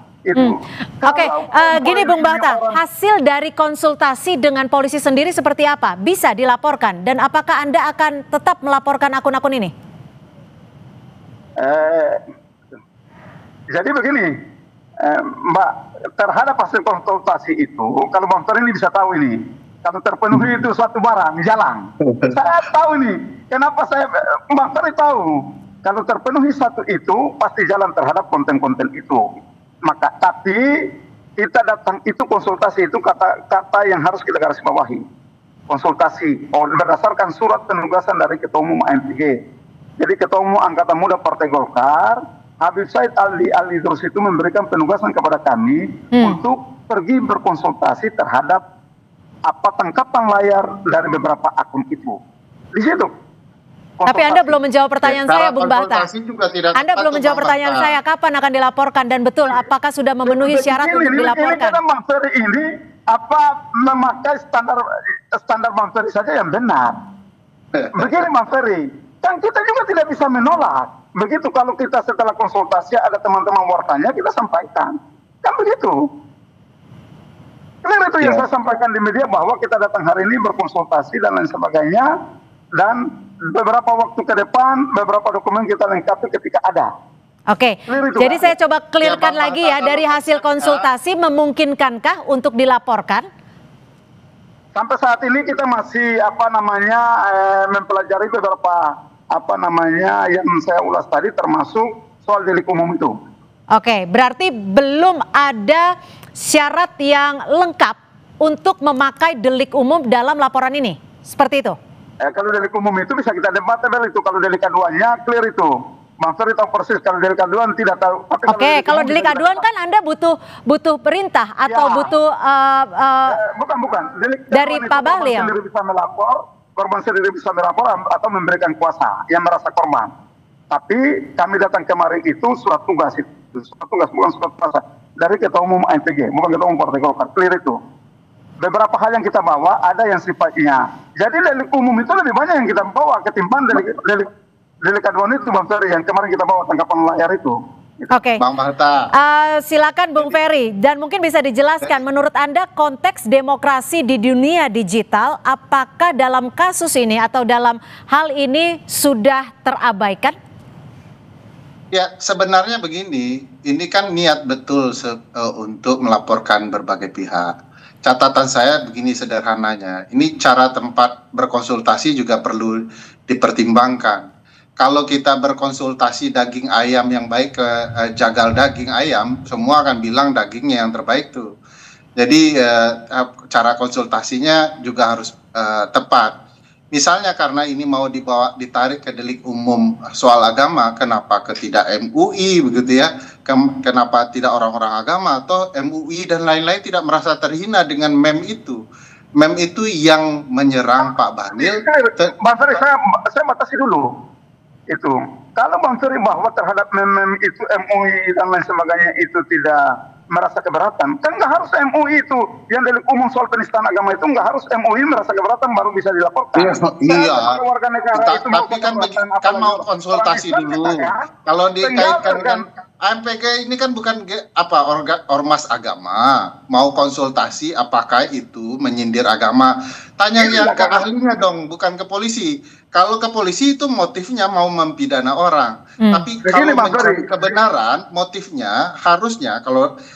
Gini Bung Bakhta, hasil dari konsultasi dengan polisi sendiri seperti apa? Bisa dilaporkan dan apakah Anda akan tetap melaporkan akun-akun ini? Jadi begini, Mbak, terhadap hasil konsultasi itu, kalau Bang Ferry ini bisa tahu ini, kalau terpenuhi itu suatu barang jalan. Saya tahu ini, kenapa Bang Ferry tahu, kalau terpenuhi satu itu pasti jalan terhadap konten-konten itu. Maka tapi kita datang itu konsultasi itu kata yang harus kita garis bawahi. Konsultasi berdasarkan surat penugasan dari Ketua Umum AMPG. Jadi Ketua Umum Angkatan Muda Partai Golkar, Habib Said Ali Idrus itu memberikan penugasan kepada kami untuk pergi berkonsultasi terhadap tangkapan layar dari beberapa akun itu. Di situ Tapi Anda belum menjawab pertanyaan saya, Bung Bahta. Anda belum menjawab pertanyaan saya, kapan akan dilaporkan dan betul apakah sudah memenuhi syarat untuk dilaporkan? Ini Bang Ferry ini memakai standar Bang Ferry saja yang benar. Begini Bang Ferry, kan kita juga tidak bisa menolak. Begitu kalau kita setelah konsultasi ada teman-teman wartanya kita sampaikan. Kan begitu. Karena itu yang saya sampaikan di media bahwa kita datang hari ini berkonsultasi dan lain sebagainya, dan beberapa waktu ke depan beberapa dokumen kita lengkapi ketika ada. Oke, jadi saya coba clearkan lagi ya, dari hasil konsultasi memungkinkankah untuk dilaporkan? Sampai saat ini kita masih mempelajari beberapa yang saya ulas tadi, termasuk soal delik umum itu. Oke, berarti belum ada syarat yang lengkap untuk memakai delik umum dalam laporan ini, seperti itu? Kalau delik umum itu bisa kita debatable itu, kalau delik aduannya clear itu. Bang Ferry tahu persis, kalau delik aduan tidak tahu. Oke, kalau delik aduan kan Anda butuh perintah atau butuh bukan. Dari Pak Bahlil. Korban sendiri bisa melapor atau memberikan kuasa yang merasa korban. Tapi kami datang kemarin itu surat tugas bukan surat kuasa dari Ketua Umum AMPG, bukan Ketua Umum Partai Golkar, clear itu. Beberapa hal yang kita bawa ada yang sifatnya. Jadi delik umum itu lebih banyak yang kita bawa ketimbang delik aduan itu, Bang Ferry, yang kemarin kita bawa tangkapan layar itu. Oke, Bang Bahta. Silakan Bung Ferry, dan mungkin bisa dijelaskan menurut Anda konteks demokrasi di dunia digital, apakah dalam kasus ini atau dalam hal ini sudah terabaikan? Ya, sebenarnya begini, ini kan niat betul untuk melaporkan berbagai pihak. Catatan saya begini sederhananya, ini cara tempat berkonsultasi juga perlu dipertimbangkan. Kalau kita berkonsultasi daging ayam yang baik ke jagal daging ayam, semua akan bilang dagingnya yang terbaik tuh. Jadi cara konsultasinya juga harus tepat. Misalnya karena ini mau ditarik ke delik umum soal agama, kenapa tidak MUI begitu ya? Kenapa tidak orang-orang agama atau MUI dan lain-lain tidak merasa terhina dengan meme itu? Meme itu yang menyerang Pak Bahlil. Bang Ferry, saya batasi dulu. Itu kalau Bang Ferry bahwa terhadap meme itu MUI dan lain sebagainya itu tidak merasa keberatan, kan nggak harus MUI itu yang delik umum soal penistaan agama itu nggak harus MUI merasa keberatan baru bisa dilaporkan. Iya. Tapi kan mau konsultasi dulu. Kalau dikaitkan dengan AMPG ini kan bukan ormas agama, mau konsultasi apakah itu menyindir agama? Tanya yang ke ahlinya dong, bukan ke polisi. Kalau ke polisi itu motifnya mau mempidana orang, tapi kalau mencari kebenaran motifnya harusnya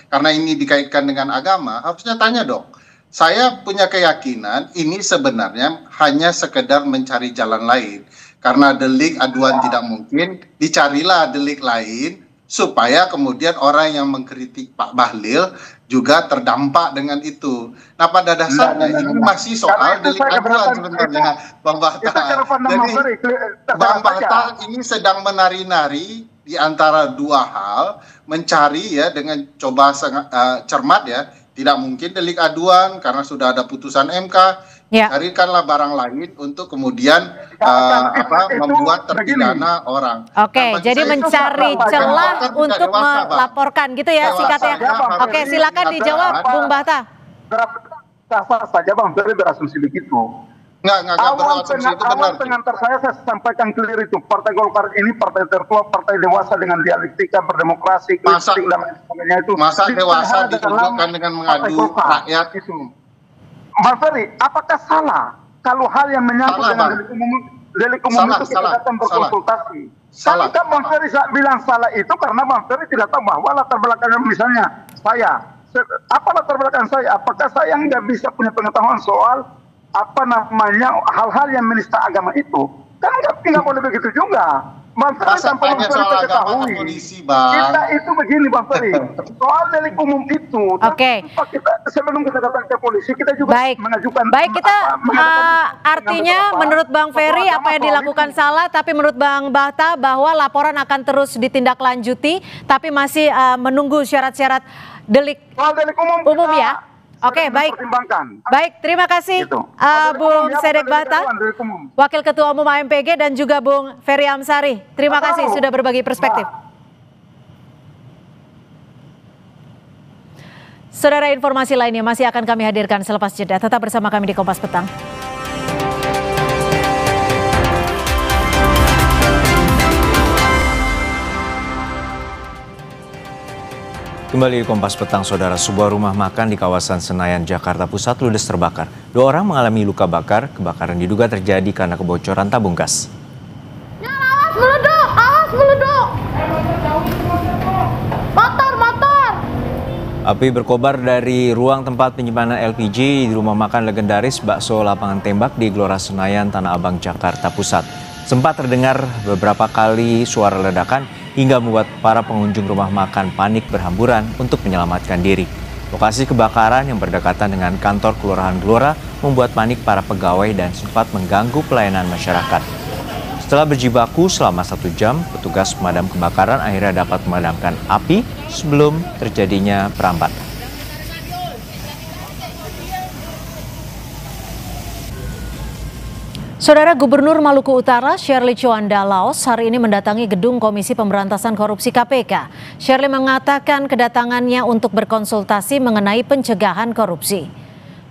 karena ini dikaitkan dengan agama harusnya tanya dong. Saya punya keyakinan ini sebenarnya hanya sekedar mencari jalan lain karena delik aduan tidak mungkin, dicarilah delik lain supaya kemudian orang yang mengkritik Pak Bahlil juga terdampak dengan itu. Nah pada dasarnya ini masih soal delik aduan sebenarnya, Bang Bahta. Jadi Bang Bahta ini sedang menari-nari di antara dua hal, mencari ya dengan coba cermat ya. Tidak mungkin delik aduan karena sudah ada putusan MK. Carikanlah barang lain untuk kemudian membuat terpidana orang. Oke, jadi mencari celah untuk melaporkan gitu ya singkatnya. Oke, silakan dijawab Bung Bahta. Sah saja Bang Ferry berasumsi begitu. Awal pengantar saya sampaikan clear itu, Partai Golkar ini partai tertua, partai dewasa dengan dialektika berdemokrasi, kritik dan lain sebagainya itu. Masa dewasa ditunjukkan dengan mengadu rakyat itu. Bang Ferry, apakah salah kalau hal yang menyangkut dengan delik umum itu kita datang berkonsultasi? Tapi kan Bang Ferry bilang salah itu karena Bang Ferry tidak tahu bahwa latar belakangnya misalnya saya. Apa latar belakang saya? Apakah saya nggak bisa punya pengetahuan soal hal-hal yang menista agama itu? Kan nggak boleh begitu juga. Bang Ferry tanpa Bang Ferry ketahui. Kita itu begini Bang Ferry, soal delik umum itu. Oke. Sebelum kita datang ke polisi kita juga mengajukan. Baik, kita artinya menurut Bang Ferry apa yang dilakukan salah, tapi menurut Bang Bahta bahwa laporan akan terus ditindaklanjuti, tapi masih menunggu syarat-syarat delik umum ya. Oke, baik. Baik, terima kasih Bung Sedek Bata, Wakil Ketua Umum AMPG, dan juga Bung Ferry Amsari. Terima kasih sudah berbagi perspektif. Saudara, informasi lainnya masih akan kami hadirkan selepas jeda. Tetap bersama kami di Kompas Petang. Kembali di Kompas Petang, Saudara. Sebuah rumah makan di kawasan Senayan, Jakarta Pusat ludes terbakar. 2 orang mengalami luka bakar. Kebakaran diduga terjadi karena kebocoran tabung gas. Awas meleduk, awas meleduk. Motor. Api berkobar dari ruang tempat penyimpanan LPG di rumah makan legendaris Bakso Lapangan Tembak di Gelora Senayan, Tanah Abang, Jakarta Pusat. Sempat terdengar beberapa kali suara ledakan hingga membuat para pengunjung rumah makan panik berhamburan untuk menyelamatkan diri. Lokasi kebakaran yang berdekatan dengan kantor Kelurahan Gelora membuat panik para pegawai dan sempat mengganggu pelayanan masyarakat. Setelah berjibaku selama 1 jam, petugas pemadam kebakaran akhirnya dapat memadamkan api sebelum terjadinya perambatan. Saudara, Gubernur Maluku Utara Shirley Tjuanda Laos hari ini mendatangi gedung Komisi Pemberantasan Korupsi KPK. Shirley mengatakan kedatangannya untuk berkonsultasi mengenai pencegahan korupsi.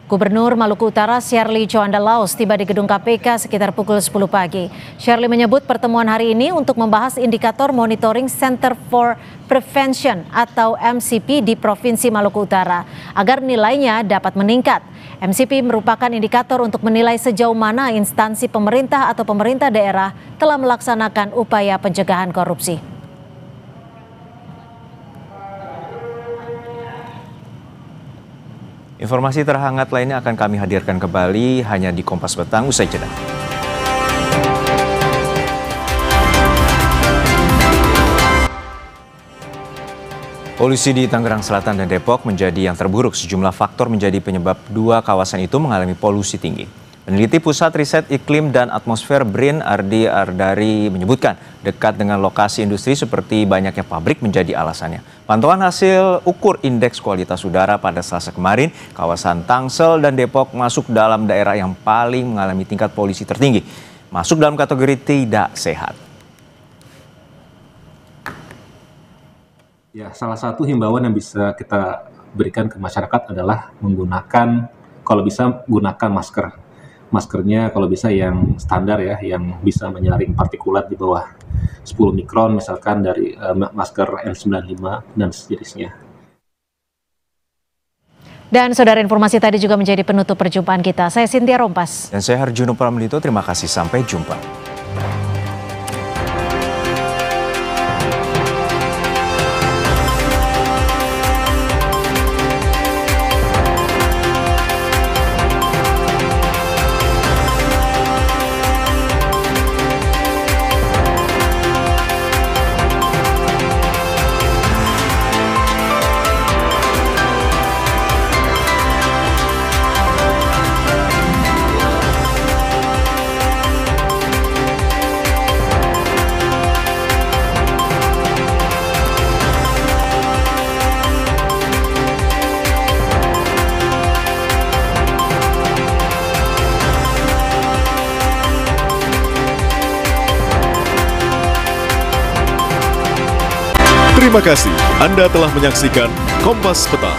Gubernur Maluku Utara Shirley Tjuanda Laos tiba di gedung KPK sekitar pukul 10 pagi. Shirley menyebut pertemuan hari ini untuk membahas indikator Monitoring Center for Prevention atau MCP di Provinsi Maluku Utara agar nilainya dapat meningkat. MCP merupakan indikator untuk menilai sejauh mana instansi pemerintah atau pemerintah daerah telah melaksanakan upaya pencegahan korupsi. Informasi terhangat lainnya akan kami hadirkan kembali hanya di Kompas Petang usai jeda. Polusi di Tangerang Selatan dan Depok menjadi yang terburuk. Sejumlah faktor menjadi penyebab 2 kawasan itu mengalami polusi tinggi. Peneliti Pusat Riset Iklim dan Atmosfer BRIN Ardi Ardari menyebutkan dekat dengan lokasi industri seperti banyaknya pabrik menjadi alasannya. Pantauan hasil ukur indeks kualitas udara pada Selasa kemarin, kawasan Tangsel dan Depok masuk dalam daerah yang paling mengalami tingkat polusi tertinggi. Masuk dalam kategori tidak sehat. Ya, salah satu himbauan yang bisa kita berikan ke masyarakat adalah menggunakan, kalau bisa gunakan masker. Maskernya kalau bisa yang standar ya, yang bisa menyaring partikulat di bawah 10 mikron misalkan dari masker N95 dan sejenisnya. Dan saudara, informasi tadi juga menjadi penutup perjumpaan kita. Saya Cynthia Rompas. Dan saya Harjuno Pramdito, terima kasih, sampai jumpa. Terima kasih Anda telah menyaksikan Kompas Petang.